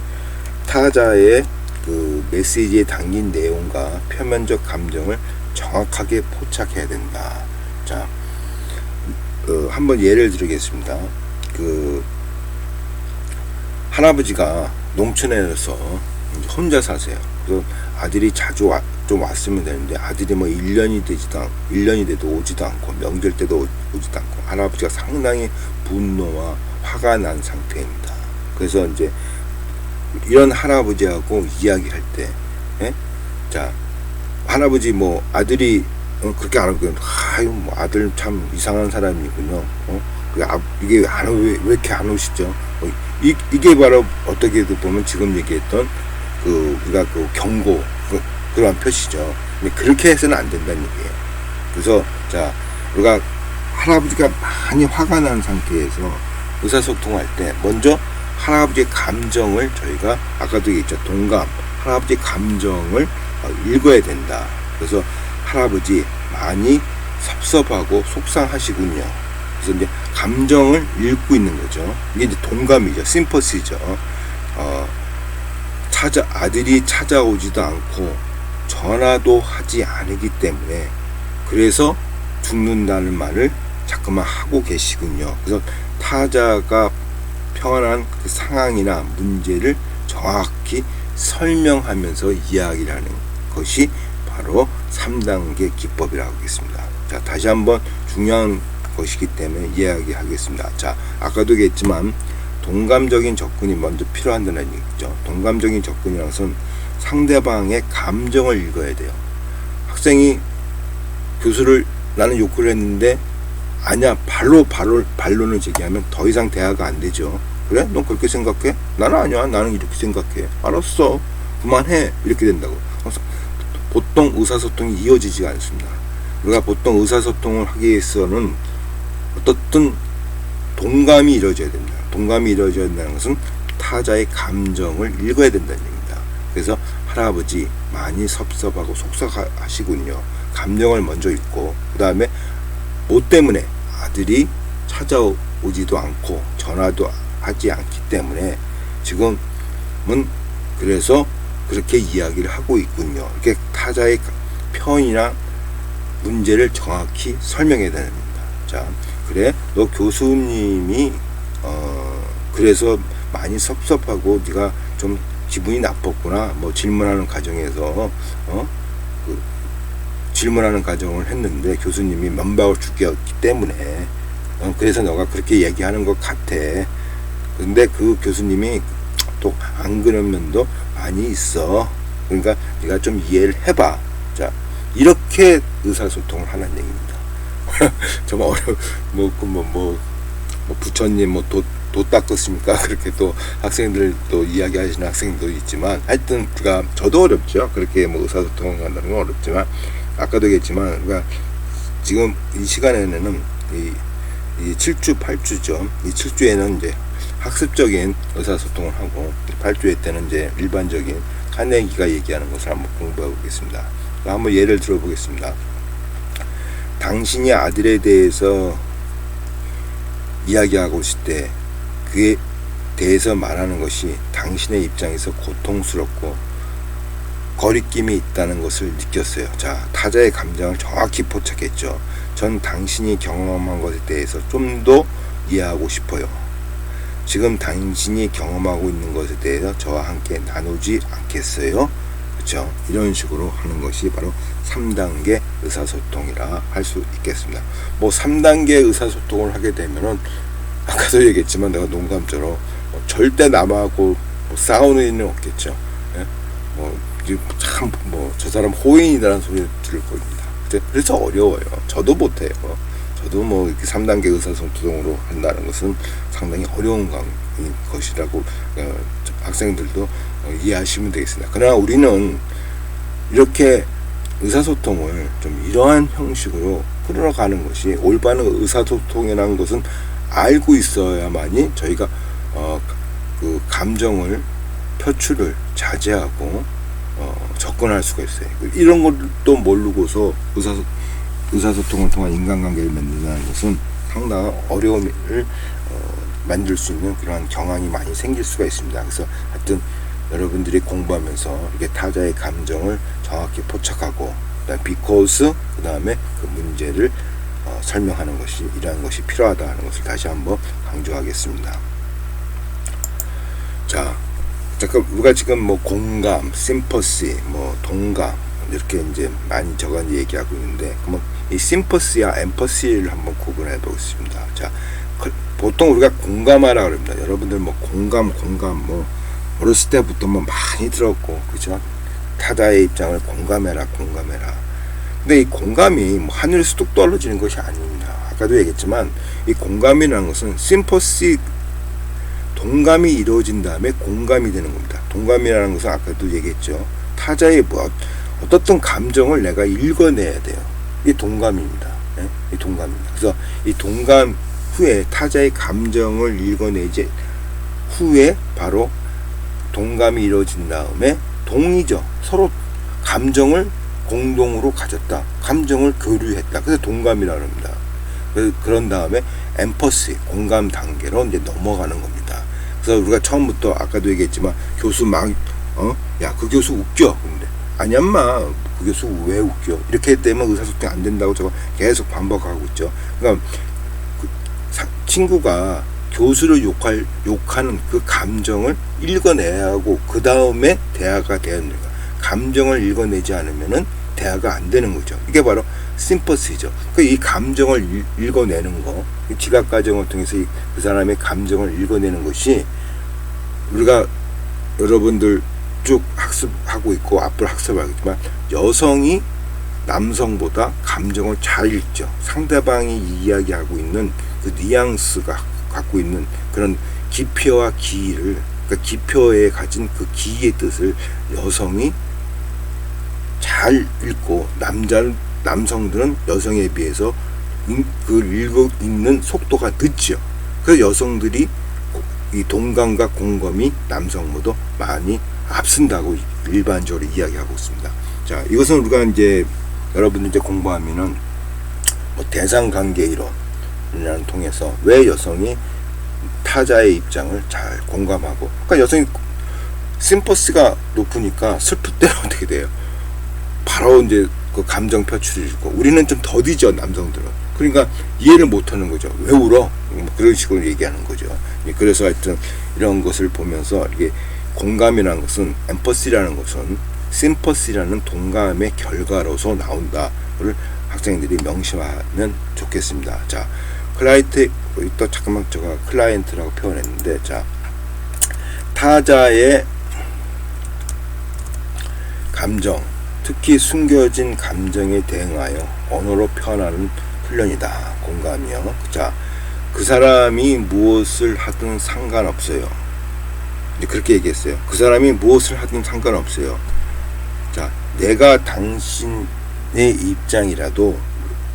타자의 그 메시지에 담긴 내용과 표면적 감정을 정확하게 포착해야 된다. 자, 한번 예를 들겠습니다. 할아버지가 농촌에서 혼자 사세요. 그래서 아들이 자주 좀 왔으면 되는데 아들이 뭐 1년이 돼도 오지도 않고 명절 때도 오지도 않고 할아버지가 상당히 분노와 화가 난 상태입니다. 그래서 이제 이런 할아버지하고 이야기할 때, 자, 할아버지 뭐 아들이 그렇게 안 하고 뭐 아들 참 이상한 사람이군요. 이게 왜 이렇게 안 오시죠? 이게 바로 어떻게 보면 지금 얘기했던 우리가 경고 그러한 표시죠. 근데 그렇게 해서는 안 된다는 얘기예요. 그래서 자, 우리가 할아버지가 많이 화가 난 상태에서 의사소통할 때 먼저 할아버지의 감정을 저희가 아까도 얘기했죠. 동감, 할아버지의 감정을 읽어야 된다. 그래서 할아버지 많이 섭섭하고 속상하시군요. 그래서 이제 감정을 읽고 있는 거죠. 이게 이제 동감이죠. 심퍼시죠. 아들이 찾아오지도 않고 전화도 하지 않기 때문에 그래서 죽는다는 말을 자꾸만 하고 계시군요. 그래서 타자가 평안한 그 상황이나 문제를 정확히 설명하면서 이야기를 하는 것이 바로 3단계 기법이라고 하겠습니다. 자, 다시 한번 중요한 것이기 때문에 이야기하겠습니다. 자, 아까도 얘기했지만 동감적인 접근이 먼저 필요한다는 얘기죠. 동감적인 접근이라는 것은 상대방의 감정을 읽어야 돼요. 학생이 교수를 나는 욕을 했는데 아니야 반론을 제기하면 더 이상 대화가 안 되죠. 그래? 넌 그렇게 생각해? 나는 아니야. 나는 이렇게 생각해. 알았어. 그만해. 이렇게 된다고. 그래서 보통 의사소통이 이어지지가 않습니다. 우리가 보통 의사소통을 하기 위해서는 어떻든 동감이 이루어져야 됩니다. 동감이 이루어져야 된다는 것은 타자의 감정을 읽어야 된다는 얘기입니다. 그래서 할아버지 많이 섭섭하고 속상하시군요. 감정을 먼저 읽고 그 다음에 뭐 때문에 아들이 찾아오지도 않고 전화도 하지 않기 때문에 지금은 그래서 그렇게 이야기를 하고 있군요. 이렇게 타자의 편이나 문제를 정확히 설명해야 됩니다. 자, 그래 너 교수님이 그래서 많이 섭섭하고 네가 좀 기분이 나빴구나. 뭐 질문하는 과정에서 질문하는 과정을 했는데 교수님이 면박을 주었기 때문에 그래서 너가 그렇게 얘기하는 것 같아. 근데 그 교수님이 또 안 그런 면도 많이 있어. 그러니까 네가 좀 이해를 해봐. 자, 이렇게 의사소통을 하는 얘기입니다. 정말 뭐 부처님 도 닦았습니까? 그렇게 또 학생들 또 이야기하시는 학생도 있지만 하여튼 저도 어렵죠. 그렇게 뭐 의사소통을 한다는 건 어렵지만 아까도 얘기했지만 우리가 지금 이 시간에는 이 7주 8주죠. 이 7주에는 이제 학습적인 의사소통을 하고 8주에 때는 이제 일반적인 카네기가 얘기하는 것을 한번 공부해 보겠습니다. 한번 예를 들어 보겠습니다. 당신이 아들에 대해서 이야기하고 있을 때 그에 대해서 말하는 것이 당신의 입장에서 고통스럽고 거리낌이 있다는 것을 느꼈어요. 자, 타자의 감정을 정확히 포착했죠. 전 당신이 경험한 것에 대해서 좀 더 이해하고 싶어요. 지금 당신이 경험하고 있는 것에 대해서 저와 함께 나누지 않겠어요? 그렇죠? 이런 식으로 하는 것이 바로 3단계 의사소통이라 할 수 있겠습니다. 뭐 3단계 의사소통을 하게 되면은 아까도 얘기했지만 내가 농담처럼 절대 남하고 싸우는 일은 없겠죠. 예? 저 사람 호인이라는 소리를 들을 겁니다. 그래서 어려워요. 저도 못해요. 저도 뭐 이렇게 3단계 의사소통으로 한다는 것은 상당히 어려운 것이라고 학생들도 이해하시면 되겠습니다. 그러나 우리는 이렇게 의사소통을 좀 이러한 형식으로 풀어가는 것이 올바른 의사소통이라는 것은 알고 있어야만이 저희가 그 감정을 표출을 자제하고 접근할 수가 있어요. 이런 것도 모르고서 의사소통을 통한 인간관계를 만든다는 것은 상당한 어려움을 만들 수 있는 그러한 경향이 많이 생길 수가 있습니다. 그래서 하여튼 여러분들이 공부하면서 이렇게 타자의 감정을 정확히 포착하고 그다음 because 그 다음에 그 문제를 설명하는 것이 이러한 것이 필요하다 하는 것을 다시 한번 강조하겠습니다. 자, 우리가 지금 뭐 공감, 심퍼시, 뭐 동감 이렇게 이제 많이 저건 얘기하고 있는데 그러면 이 심퍼시와 엠퍼시를 한번 구분해 보겠습니다. 자, 보통 우리가 공감하라 그럽니다. 여러분들 뭐 공감 뭐 어렸을 때부터 뭐 많이 들었고 그죠? 타자의 입장을 공감해라. 근데 이 공감이 뭐 하늘에서 뚝 떨어지는 것이 아닙니다. 아까도 얘기했지만 이 공감이라는 것은 심퍼시 동감이 이루어진 다음에 공감이 되는 겁니다. 동감이라는 것은 아까도 얘기했죠. 타자의 어떤 감정을 내가 읽어내야 돼요. 이 동감입니다. 네? 이 동감입니다. 그래서 이 동감 후에 타자의 감정을 읽어내지 후에 바로 동감이 이루어진 다음에 동의죠. 서로 감정을 공동으로 가졌다. 감정을 교류했다. 그래서 동감이라고 합니다. 그런 다음에 엠퍼시, 공감 단계로 이제 넘어가는 겁니다. 그래서 우리가 처음부터 아까도 얘기했지만 교수 막 야, 그 교수 웃겨. 근데 아니 엄마 그 교수 왜 웃겨? 이렇게 되면 의사소통이 안 된다고 제가 계속 반복하고 있죠. 그러니까 친구가 교수를 욕하는 그 감정을 읽어내야 하고 그 다음에 대화가 돼야 됩니다. 감정을 읽어내지 않으면은 대화가 안 되는 거죠. 이게 바로 심퍼시죠. 이 감정을 읽어내는 거, 지각 과정을 통해서 그 사람의 감정을 읽어내는 것이 우리가 여러분들 쭉 학습하고 있고 앞으로 학습하겠지만 여성이 남성보다 감정을 잘 읽죠. 상대방이 이야기하고 있는 그 뉘앙스가 갖고 있는 그런 기표와 기의를, 그러니까 기표에 가진 그 기의의 뜻을 여성이 잘 읽고 남성들은 여성에 비해서 그 읽는 속도가 늦죠. 그래서 여성들이 이 동감과 공감이 남성보다 많이 앞선다고 일반적으로 이야기하고 있습니다. 자, 이것은 우리가 이제 여러분들 이제 공부하면은 뭐 대상관계 이론을 통해서 왜 여성이 타자의 입장을 잘 공감하고, 그러니까 여성이 심퍼시가 높으니까 슬플 때는 어떻게 돼요? 바로 이제 그 감정 표출이 있고, 우리는 좀 더디죠, 남성들은. 그러니까 이해를 못하는 거죠. 왜 울어? 뭐 그런 식으로 얘기하는 거죠. 그래서 하여튼 이런 것을 보면서 이게 공감이라는 것은, 엠퍼시라는 것은 심퍼시라는 동감의 결과로서 나온다를 학생들이 명심하면 좋겠습니다. 자, 클라이트, 또 잠깐만 제가 클라이언트라고 표현했는데, 자, 타자의 감정, 특히 숨겨진 감정에 대응하여 언어로 표현하는 훈련이다. 공감이요. 자, 그 사람이 무엇을 하든 상관없어요. 이제 그렇게 얘기했어요. 그 사람이 무엇을 하든 상관없어요. 자, 내가 당신의 입장이라도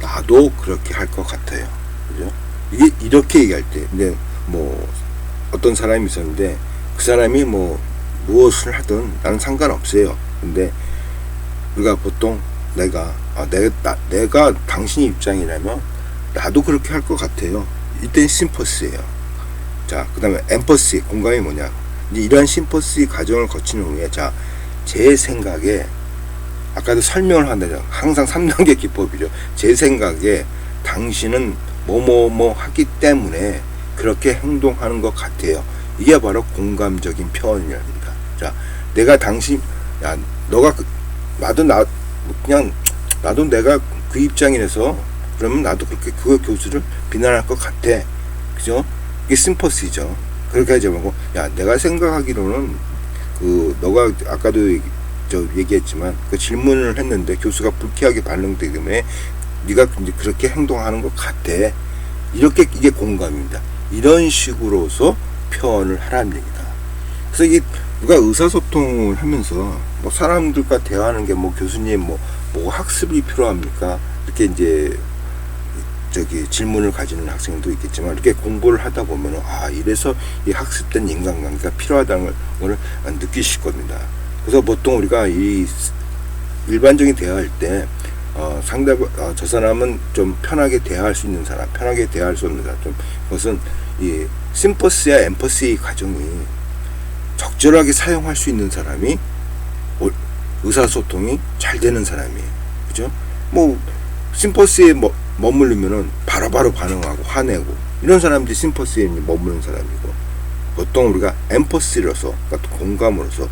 나도 그렇게 할 것 같아요. 그죠? 이게 이렇게 얘기할 때, 근데 뭐 어떤 사람이 있었는데 그 사람이 뭐 무엇을 하든 나는 상관없어요. 근데 우리가 보통 내가 당신 입장이라면 나도 그렇게 할 것 같아요. 이때는 심퍼시예요. 자, 그 다음에 엠퍼시, 공감이 뭐냐? 이제 이러한 심퍼시 과정을 거친 후에, 자, 제 생각에, 아까도 설명을 한다죠. 항상 3단계 기법이죠. 제 생각에 당신은 뭐뭐뭐 하기 때문에 그렇게 행동하는 것 같아요. 이게 바로 공감적인 표현이랍니다. 자, 내가 당신, 야, 너가 나도 내가 그 입장이라서 그러면 나도 그렇게 그 교수를 비난할 것 같아. 그죠? 이게 심퍼시죠. 그렇게 하지 말고, 야, 내가 생각하기로는 너가 아까도 얘기했지만 그 질문을 했는데 교수가 불쾌하게 반응되기 때문에 네가 이제 그렇게 행동하는 것 같아. 이게 공감입니다. 이런 식으로서 표현을 하라는 얘기다. 그래서 이게 누가 의사소통을 하면서 뭐 사람들과 대화하는 게 뭐 교수님 뭐 학습이 필요합니까? 이렇게 이제 질문을 가지는 학생도 있겠지만, 이렇게 공부를 하다 보면 이래서 이 학습된 인간관계가 필요하다는 걸 느끼실 겁니다. 그래서 보통 우리가 이 일반적인 대화할 때 저 사람은 좀 편하게 대화할 수 있는 사람, 편하게 대화할 수 없는 사람, 그것은 이 심퍼시와 엠퍼시 과정이 적절하게 사용할 수 있는 사람이 의사소통이 잘 되는 사람이에요. 그죠? 뭐 심퍼시에 머무르면은 바로바로 반응하고 화내고, 이런 사람들이 심퍼시에 머무르는 사람이고, 보통 우리가 엠퍼시로서, 그러니까 공감으로서,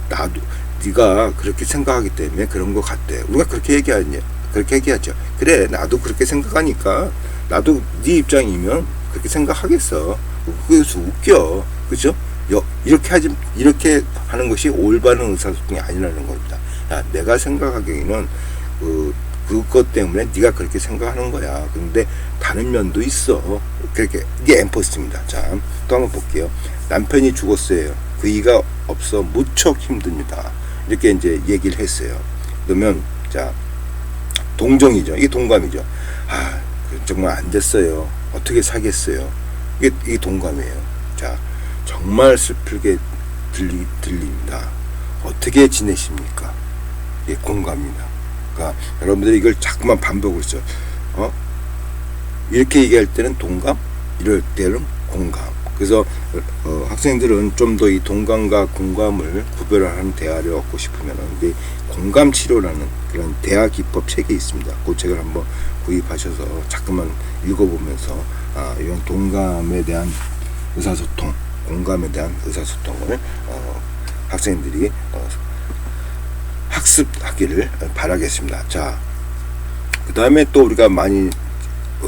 나도 네가 그렇게 생각하기 때문에 그런 것 같대. 우리가 그렇게 얘기하죠. 그래, 나도 그렇게 생각하니까 나도 네 입장이면 그렇게 생각하겠어. 그래서 웃겨. 그죠? 이렇게 하는 것이 올바른 의사소통이 아니라는 겁니다. 야, 내가 생각하기에는 그것 때문에 네가 그렇게 생각하는 거야. 근데 다른 면도 있어. 그렇게, 이게 엠퍼시입니다. 자, 또 한번 볼게요. 남편이 죽었어요. 그이가 없어 무척 힘듭니다. 이렇게 이제 얘기를 했어요. 그러면, 자, 동정이죠. 이게 동감이죠. 정말 안 됐어요. 어떻게 사겠어요? 이게 동감이에요. 자, 정말 슬프게 들립니다. 어떻게 지내십니까? 이게 공감입니다. 그러니까 여러분들이 이걸 자꾸만 반복을 했죠. 이렇게 얘기할 때는 동감, 이럴 때는 공감. 그래서 학생들은 좀 더 이 동감과 공감을 구별하는 대화를 얻고 싶으면은 이제 공감 치료라는 그런 대화 기법 책이 있습니다. 그 책을 한번 구입하셔서 자꾸만 읽어보면서 이런 동감에 대한 의사소통, 공감에 대한 의사소통을 학생들이 학습하기를 바라겠습니다. 자, 그 다음에 또 우리가 많이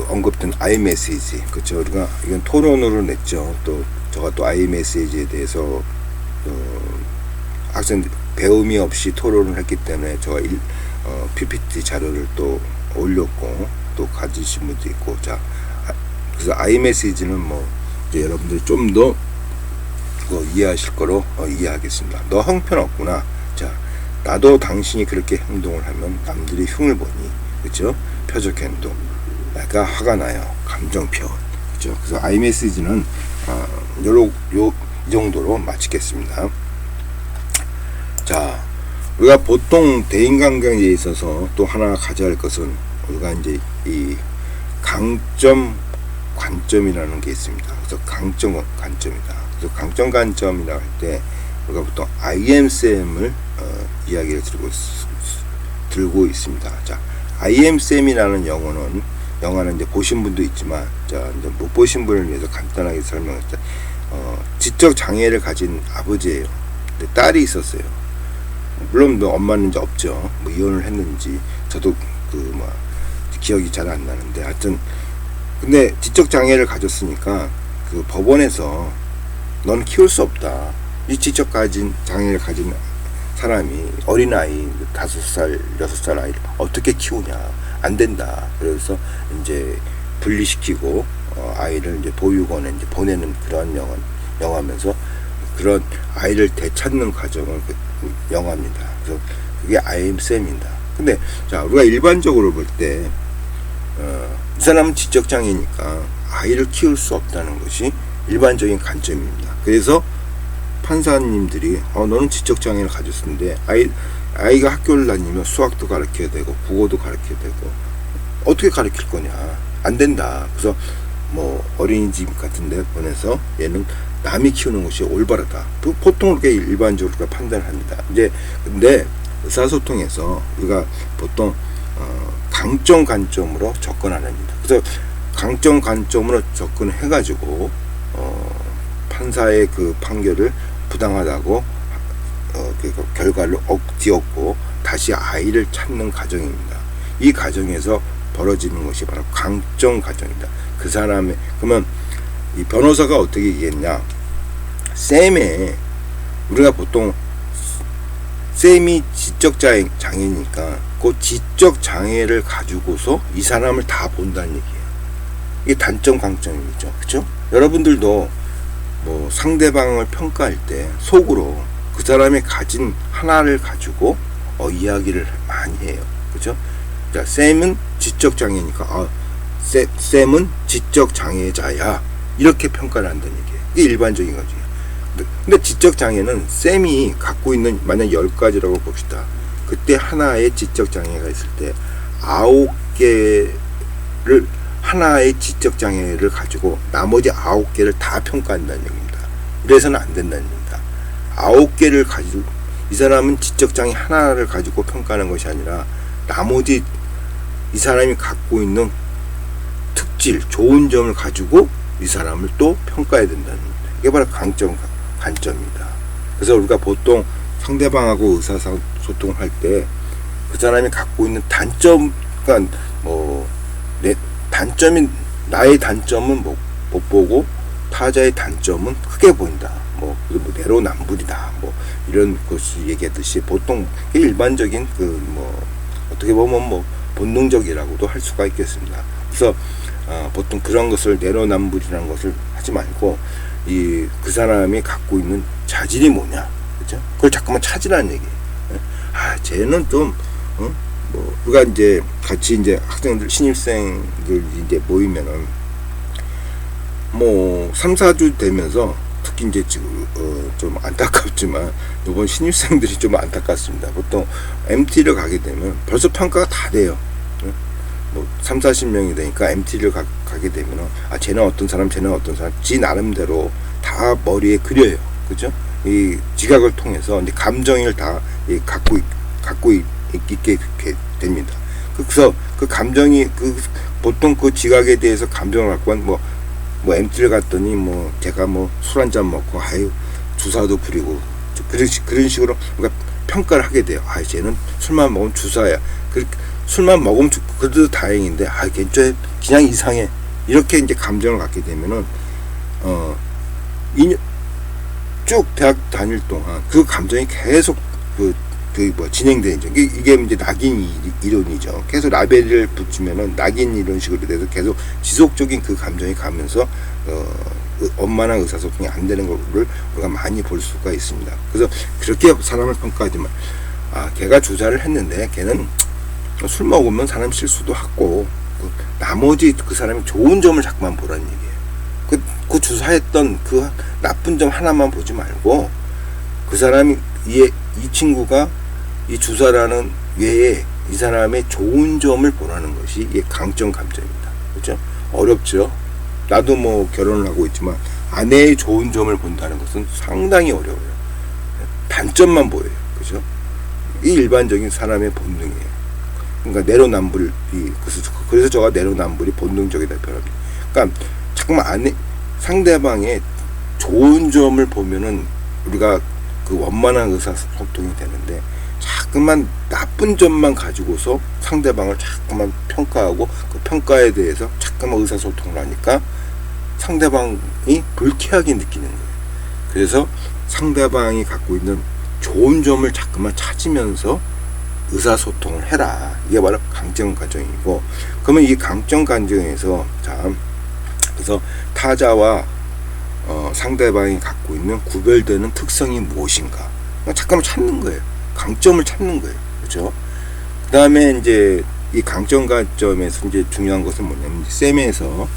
언급된 iMessage, 그렇죠? 우리가 이건 토론으로 냈죠. 또 제가 또 iMessage에 대해서 학생들 배움이 없이 토론을 했기 때문에 제가 PPT 자료를 또 올렸고 또 가지신 분도 있고, 자, 그래서 iMessage는 뭐 이제 여러분들이 좀 더 이해하실 거로 이해하겠습니다. 너 형편없구나. 자, 나도 당신이 그렇게 행동을 하면 남들이 흉을 보니, 그렇죠? 표적 행동. 내가 화가 나요. 감정 표현. 그렇죠? 그래서 iMessage는 이 정도로 마치겠습니다. 자, 우리가 보통 대인관계에 있어서 또 하나 가져야 할 것은 우리가 이제 이 강점 관점이라는 게 있습니다. 그래서 강점 관점이다. 그래서 강점 관점이라고 할 때 우리가 보통 IM쌤을 이야기를 들고 있습니다. 자, IM쌤이라는 영화는 이제 보신 분도 있지만, 자, 이제 못 보신 분을 위해서 간단하게 설명했다. 지적 장애를 가진 아버지예요. 근데 딸이 있었어요. 물론 뭐 엄마는 이제 없죠. 뭐 이혼을 했는지 저도 기억이 잘 안 나는데, 하여튼 근데 지적 장애를 가졌으니까 그 법원에서 넌 키울 수 없다. 이 지적 장애를 가진 사람이 어린아이 5살, 6살 아이를 어떻게 키우냐. 안 된다. 그래서 이제 분리시키고 아이를 이제 보육원에 이제 보내는 그런 영화면서 그런 아이를 되찾는 과정을 영화입니다. 그래서 그게 IM쌤입니다. 근데 자, 우리가 일반적으로 볼 때 이 사람은 지적장애니까 아이를 키울 수 없다는 것이 일반적인 관점입니다. 그래서 판사님들이 너는 지적장애를 가졌는데 아이가 학교를 다니면 수학도 가르쳐야 되고 국어도 가르쳐야 되고 어떻게 가르칠 거냐, 안 된다. 그래서 뭐 어린이집 같은 데 보내서 얘는 남이 키우는 것이 올바르다. 보통 그렇게 일반적으로 판단을 합니다. 이제 근데 의사소통에서 우리가 보통 강점 관점으로 접근합니다. 그래서 강점 관점으로 접근해 가지고 판사의 그 판결을 부당하다고 그 결과를 뒤엎고 다시 아이를 찾는 과정입니다. 이 과정에서 벌어지는 것이 바로 강점 과정입니다. 그 사람의, 그러면 이 변호사가 어떻게 얘기했냐, 쌤의, 우리가 보통 쌤이 지적 장애니까 그 지적 장애를 가지고서 이 사람을 다 본다는 얘기예요. 이게 단점 강점이죠. 그렇죠? 여러분들도 뭐 상대방을 평가할 때 속으로 그 사람이 가진 하나를 가지고 이야기를 많이 해요. 그렇죠? 자, 쌤은 지적 장애니까 쌤은 지적 장애자야, 이렇게 평가를 한다는 얘기예요. 이게 일반적인 거지. 근데 지적 장애는 쌤이 갖고 있는, 만약 10가지라고 봅시다. 그때 하나의 지적 장애가 있을 때 9개를 하나의 지적 장애를 가지고 나머지 9개를 다 평가한다는 얘기입니다. 이래서는 안 된다는 얘기입니다. 9개를 가지고, 이 사람은 지적 장애 하나를 가지고 평가하는 것이 아니라 나머지 이 사람이 갖고 있는 특질, 좋은 점을 가지고 이 사람을 또 평가해야 된다는 겁니다. 이게 바로 강점 관점입니다. 그래서 우리가 보통 상대방하고 의사소통을 할 때 그 사람이 갖고 있는 단점, 그러니까 나의 단점은 못 보고 타자의 단점은 크게 보인다. 내로남불이다. 이런 것을 얘기하듯이 보통 일반적인 어떻게 보면 본능적이라고도 할 수가 있겠습니다. 그래서 보통 그런 것을 내로남불이라는 것을 하지 말고 그 사람이 갖고 있는 자질이 뭐냐, 그렇죠? 그걸 자꾸만 찾으라는 얘기예요. 쟤는 좀 우리가 이제 같이 이제 학생들, 신입생들 이제 모이면은 3, 4주 되면서 특히 이제 지금 좀 안타깝지만 이번 신입생들이 좀 안타깝습니다. 보통 MT를 가게 되면 벌써 평가가 다 돼요. 뭐 3, 40명이 되니까 MT를 가게 되면은 쟤는 어떤 사람, 쟤는 어떤 사람, 지 나름대로 다 머리에 그려요. 그죠? 이 지각을 통해서 이제 감정을 다 갖고 있게 됩니다. 그래서 그 감정이 보통 그 지각에 대해서 감정을 갖고 뭐 MT를 갔더니 뭐 제가 뭐 술 한잔 먹고 주사도 부리고 그런 식으로 그러니까 평가를 하게 돼요. 쟤는 술만 먹으면 주사야. 술만 먹으면 그래도 다행인데 걔 그냥 이상해. 이렇게 이제 감정을 갖게 되면은 쭉 대학 다닐 동안 그 감정이 계속 진행되죠. 이게 이제 낙인 이론이죠. 계속 라벨을 붙이면은 낙인 이런 식으로 돼서 계속 지속적인 그 감정이 가면서 원만한 의사소통이 안 되는 거를 우리가 많이 볼 수가 있습니다. 그래서 그렇게 사람을 평가하지만 걔가 주사를 했는데 걔는 술 먹으면 사람 실수도 하고 나머지 그 사람이 좋은 점을 자꾸만 보라는 얘기예요. 그 주사했던 그 나쁜 점 하나만 보지 말고 그 사람이 이 친구가 이 주사라는 외에 이 사람의 좋은 점을 보라는 것이 이게 강점 감정입니다. 그렇죠? 어렵죠. 나도 뭐 결혼을 하고 있지만 아내의 좋은 점을 본다는 것은 상당히 어려워요. 단점만 보여요. 그죠? 이 일반적인 사람의 본능이에요. 그러니까 내로남불이 그래서 저가 내로남불이 본능적이다 표현합니다. 그러니까 잠깐만 상대방의 좋은 점을 보면은 우리가 그 원만한 의사소통이 되는데 자꾸만 나쁜 점만 가지고서 상대방을 자꾸만 평가하고 그 평가에 대해서 자꾸만 의사소통을 하니까 상대방이 불쾌하게 느끼는 거예요. 그래서 상대방이 갖고 있는 좋은 점을 자꾸만 찾으면서 의사소통을 해라. 이게 바로 강점 감정이고, 그러면 이 강점 감정에서 그래서 타자와 상대방이 갖고 있는 구별되는 특성이 무엇인가? 잠깐만 찾는 거예요. 강점을 찾는 거예요. 그렇죠? 그 다음에 이제 이 강점 관점에서 이제 중요한 것은 뭐냐면 셈에서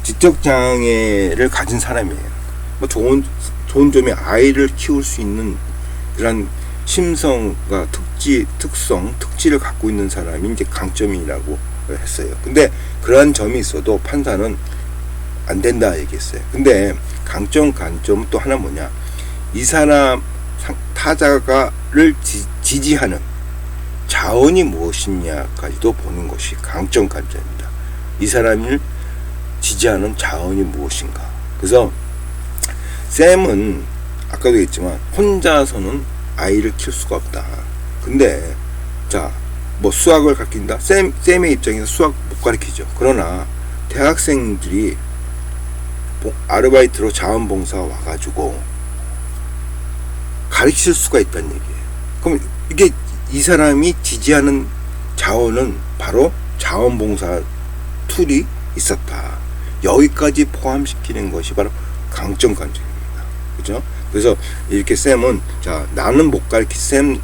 지적 장애를 가진 사람이에요. 뭐 좋은 점이 아이를 키울 수 있는 그런 심성과 특질을 갖고 있는 사람이 이제 강점이라고 했어요. 근데 그러한 점이 있어도 판사는 안 된다 얘기했어요. 근데 강점 관점은 또 하나 뭐냐? 이 사람 타자가를 지지하는 자원이 무엇이냐까지도 보는 것이 강점 관점입니다. 이 사람을 지지하는 자원이 무엇인가? 그래서 샘은 아까도 얘기했지만 혼자서는 아이를 키울 수가 없다. 근데 뭐 수학을 가르친다. 샘의 입장에서 수학 못 가르치죠. 그러나 대학생들이 아르바이트로 자원봉사 와가지고 가르칠 수가 있다는 얘기예요. 그럼 이게 이 사람이 지지하는 자원은 바로 자원봉사 툴이 있었다. 여기까지 포함시키는 것이 바로 강점 관점입니다. 그죠? 그래서 이렇게 쌤은 나는 못 가르치지만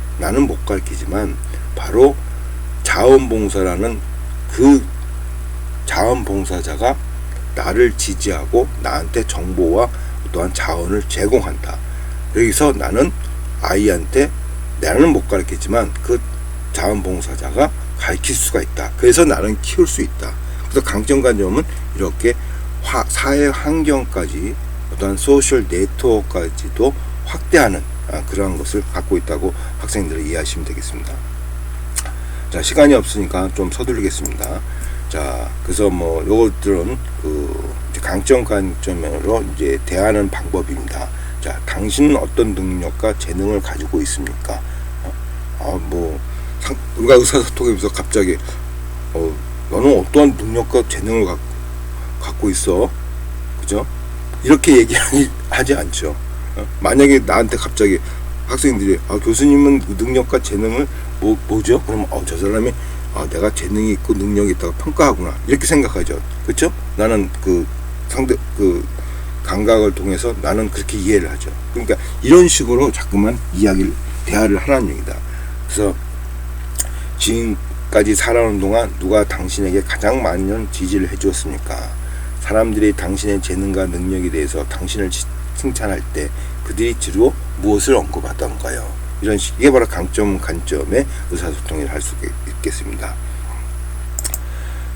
바로 자원봉사라는 그 자원봉사자가 나를 지지하고 나한테 정보와 또한 자원을 제공한다. 여기서 나는 아이한테 나는 못 가르치지만 그 자원봉사자가 가르칠 수가 있다. 그래서 나는 키울 수 있다. 그래서 강점관점은 이렇게 사회 환경까지 어떠한 소셜 네트워크까지도 확대하는 그러한 것을 갖고 있다고 학생들을 이해하시면 되겠습니다. 시간이 없으니까 좀 서두르겠습니다. 그래서 뭐 요것들은 강점 관점으로 이제 대하는 방법입니다. 당신은 어떤 능력과 재능을 가지고 있습니까? 우리가 의사소통에서 갑자기 너는 어떠한 능력과 재능을 갖고 있어? 그죠? 이렇게 얘기하지 않죠. 만약에 나한테 갑자기 학생들이 교수님은 그 능력과 재능을 뭐죠? 그러면 저 사람이 내가 재능이 있고 능력이 있다고 평가하구나 이렇게 생각하죠. 그렇죠? 나는 감각을 통해서 나는 그렇게 이해를 하죠. 그러니까 이런 식으로 자꾸만 대화를 하라는 얘기다. 그래서 지금까지 살아오는 동안 누가 당신에게 가장 많은 지지를 해주었습니까? 사람들이 당신의 재능과 능력에 대해서 당신을 칭찬할 때 그들이 주로 무엇을 언급하던가요? 이게 바로 강점 관점의 의사소통을 할 수 있겠습니다.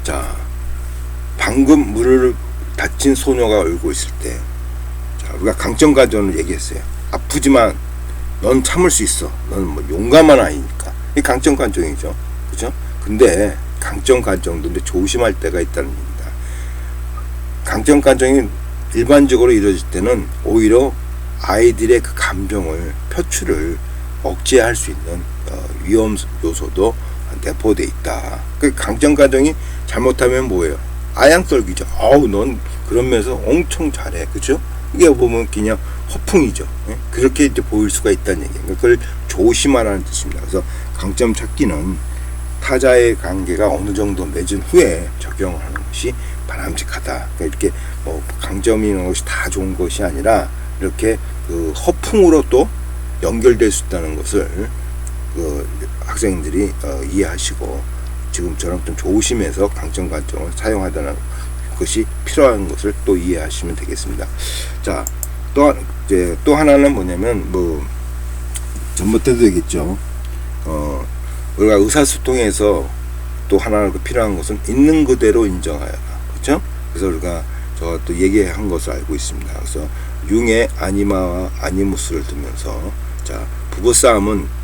자, 방금 물을 다친 소녀가 울고 있을 때, 자, 우리가 강점 감정을 얘기했어요. 아프지만 넌 참을 수 있어. 넌 뭐 용감한 아이니까. 이 강점 감정이죠. 그죠? 근데 강점 감정도 근데 조심할 때가 있다는 얘기입니다. 강점 감정이 일반적으로 이루어질 때는 오히려 아이들의 그 감정을 표출을 억제할 수 있는 위험 요소도 내포돼 있다. 그 강점 감정이 잘못하면 뭐예요? 아양 떨기죠. 아우 넌 그런 면에서 엄청 잘해, 그죠? 이게 보면 그냥 허풍이죠. 예? 그렇게 이제 보일 수가 있다는 얘기예요. 그걸 조심하라는 뜻입니다. 그래서 강점 찾기는 타자의 관계가 어느 정도 맺은 후에 적용을 하는 것이 바람직하다. 그러니까 이렇게 뭐 강점이 있는 것이 다 좋은 것이 아니라 이렇게 그 허풍으로 또 연결될 수 있다는 것을 그 학생들이 이해하시고 지금처럼 좀 조심해서 강점 감정을 사용하다는 것이 필요한 것을 또 이해하시면 되겠습니다. 자, 또 하나는 뭐냐면 뭐 전부터도 얘기했죠. 우리가 의사소통에서 또 하나 필요한 것은 있는 그대로 인정하여라. 그렇죠? 그래서 우리가 제가 또 얘기한 것을 알고 있습니다. 그래서 융의 아니마와 아니무스를 두면서 자, 부부싸움은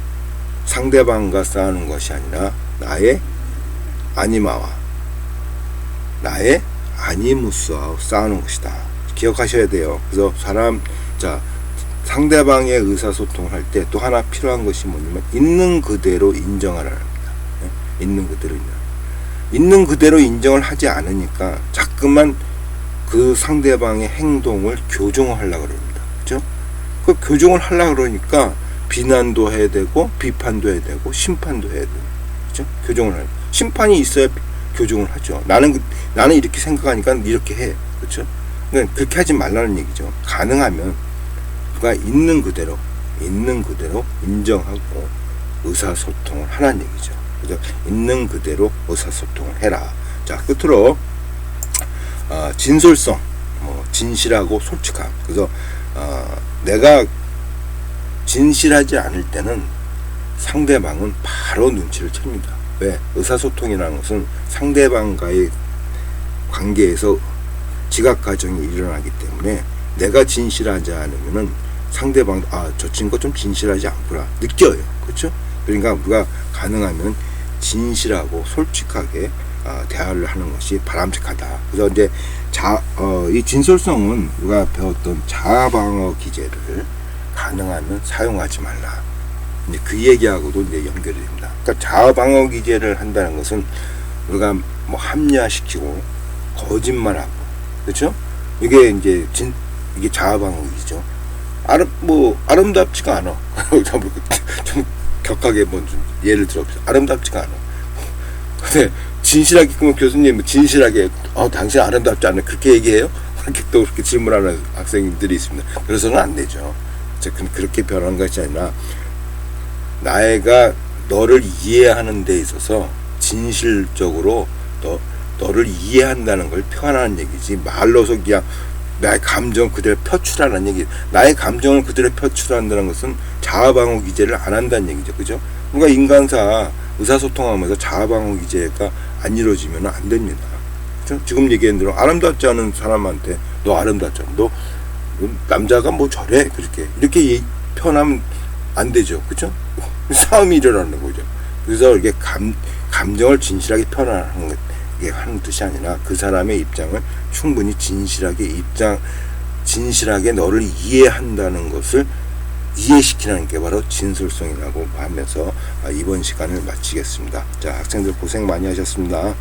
상대방과 싸우는 것이 아니라 나의 아니마와 나의 아니무스와 싸우는 것이다. 기억하셔야 돼요. 그래서 상대방의 의사소통을 할 때 또 하나 필요한 것이 뭐냐면 있는 그대로 인정하라는 겁니다. 있는 그대로 인정을 하지 않으니까 자꾸만 그 상대방의 행동을 교정하려고 그럽니다. 그죠? 그 교정을 하려고 그러니까 비난도 해야 되고 비판도 해야 되고 심판도 해야 되고, 그죠? 교정을 해야 심판이 있어야 교정을 하죠. 나는 이렇게 생각하니까 이렇게 해. 그렇죠? 그러니까 그렇게 하지 말라는 얘기죠. 가능하면 누가 있는 그대로 인정하고 의사소통을 하라는 얘기죠. 그래서 있는 그대로 의사소통을 해라. 자, 끝으로 진솔성, 진실하고 솔직함. 그래서 내가 진실하지 않을 때는 상대방은 바로 눈치를 챕니다. 왜? 의사소통이라는 것은 상대방과의 관계에서 지각과정이 일어나기 때문에 내가 진실하지 않으면은 상대방도 저 친구가 좀 진실하지 않구나 느껴요. 그렇죠? 그러니까 우리가 가능하면 진실하고 솔직하게 대화를 하는 것이 바람직하다. 그래서 이제 이 진솔성은 우리가 배웠던 자아방어 기제를 가능하면 사용하지 말라. 이제 그 얘기하고도 이제 연결이 됩니다. 그러니까 자아방어 기제를 한다는 것은 우리가 뭐 합리화시키고 거짓말하고, 그렇죠? 이게 이제 이게 자아방어 기제죠. 아름답지가 않아. 좀 격하게 좀 예를 들어보세요. 아름답지가 않아. 근데 진실하게 그러면 교수님 진실하게 당신 아름답지 않아 그렇게 얘기해요? 그렇게 또 그렇게 질문하는 학생들이 있습니다. 그래서는 안 되죠. 그렇게 변한 것이 아니라 나가 너를 이해하는 데 있어서 진실적으로 너를 이해한다는 걸 표현하는 얘기지 말로서 그냥 나의 감정 그대로 표출하는 얘기. 나의 감정을 그대로 표출한다는 것은 자아방어 기제를 안 한다는 얘기죠. 그죠? 그러니까 인간사 의사소통하면서 자아방어 기제가 안 이루어지면 안 됩니다. 그죠? 지금 얘기한 대로 아름답지 않은 사람한테 너 아름답지 않아. 너 남자가 뭐 저래 이렇게 표현하면 안 되죠. 그죠? 싸움이 일어나는 거죠. 그래서 이게 감정을 진실하게 표현하는 것 하는 뜻이 아니라 그 사람의 입장을 충분히 진실하게 너를 이해한다는 것을 이해시키는 게 바로 진솔성이라고 하면서 이번 시간을 마치겠습니다. 자, 학생들 고생 많이 하셨습니다.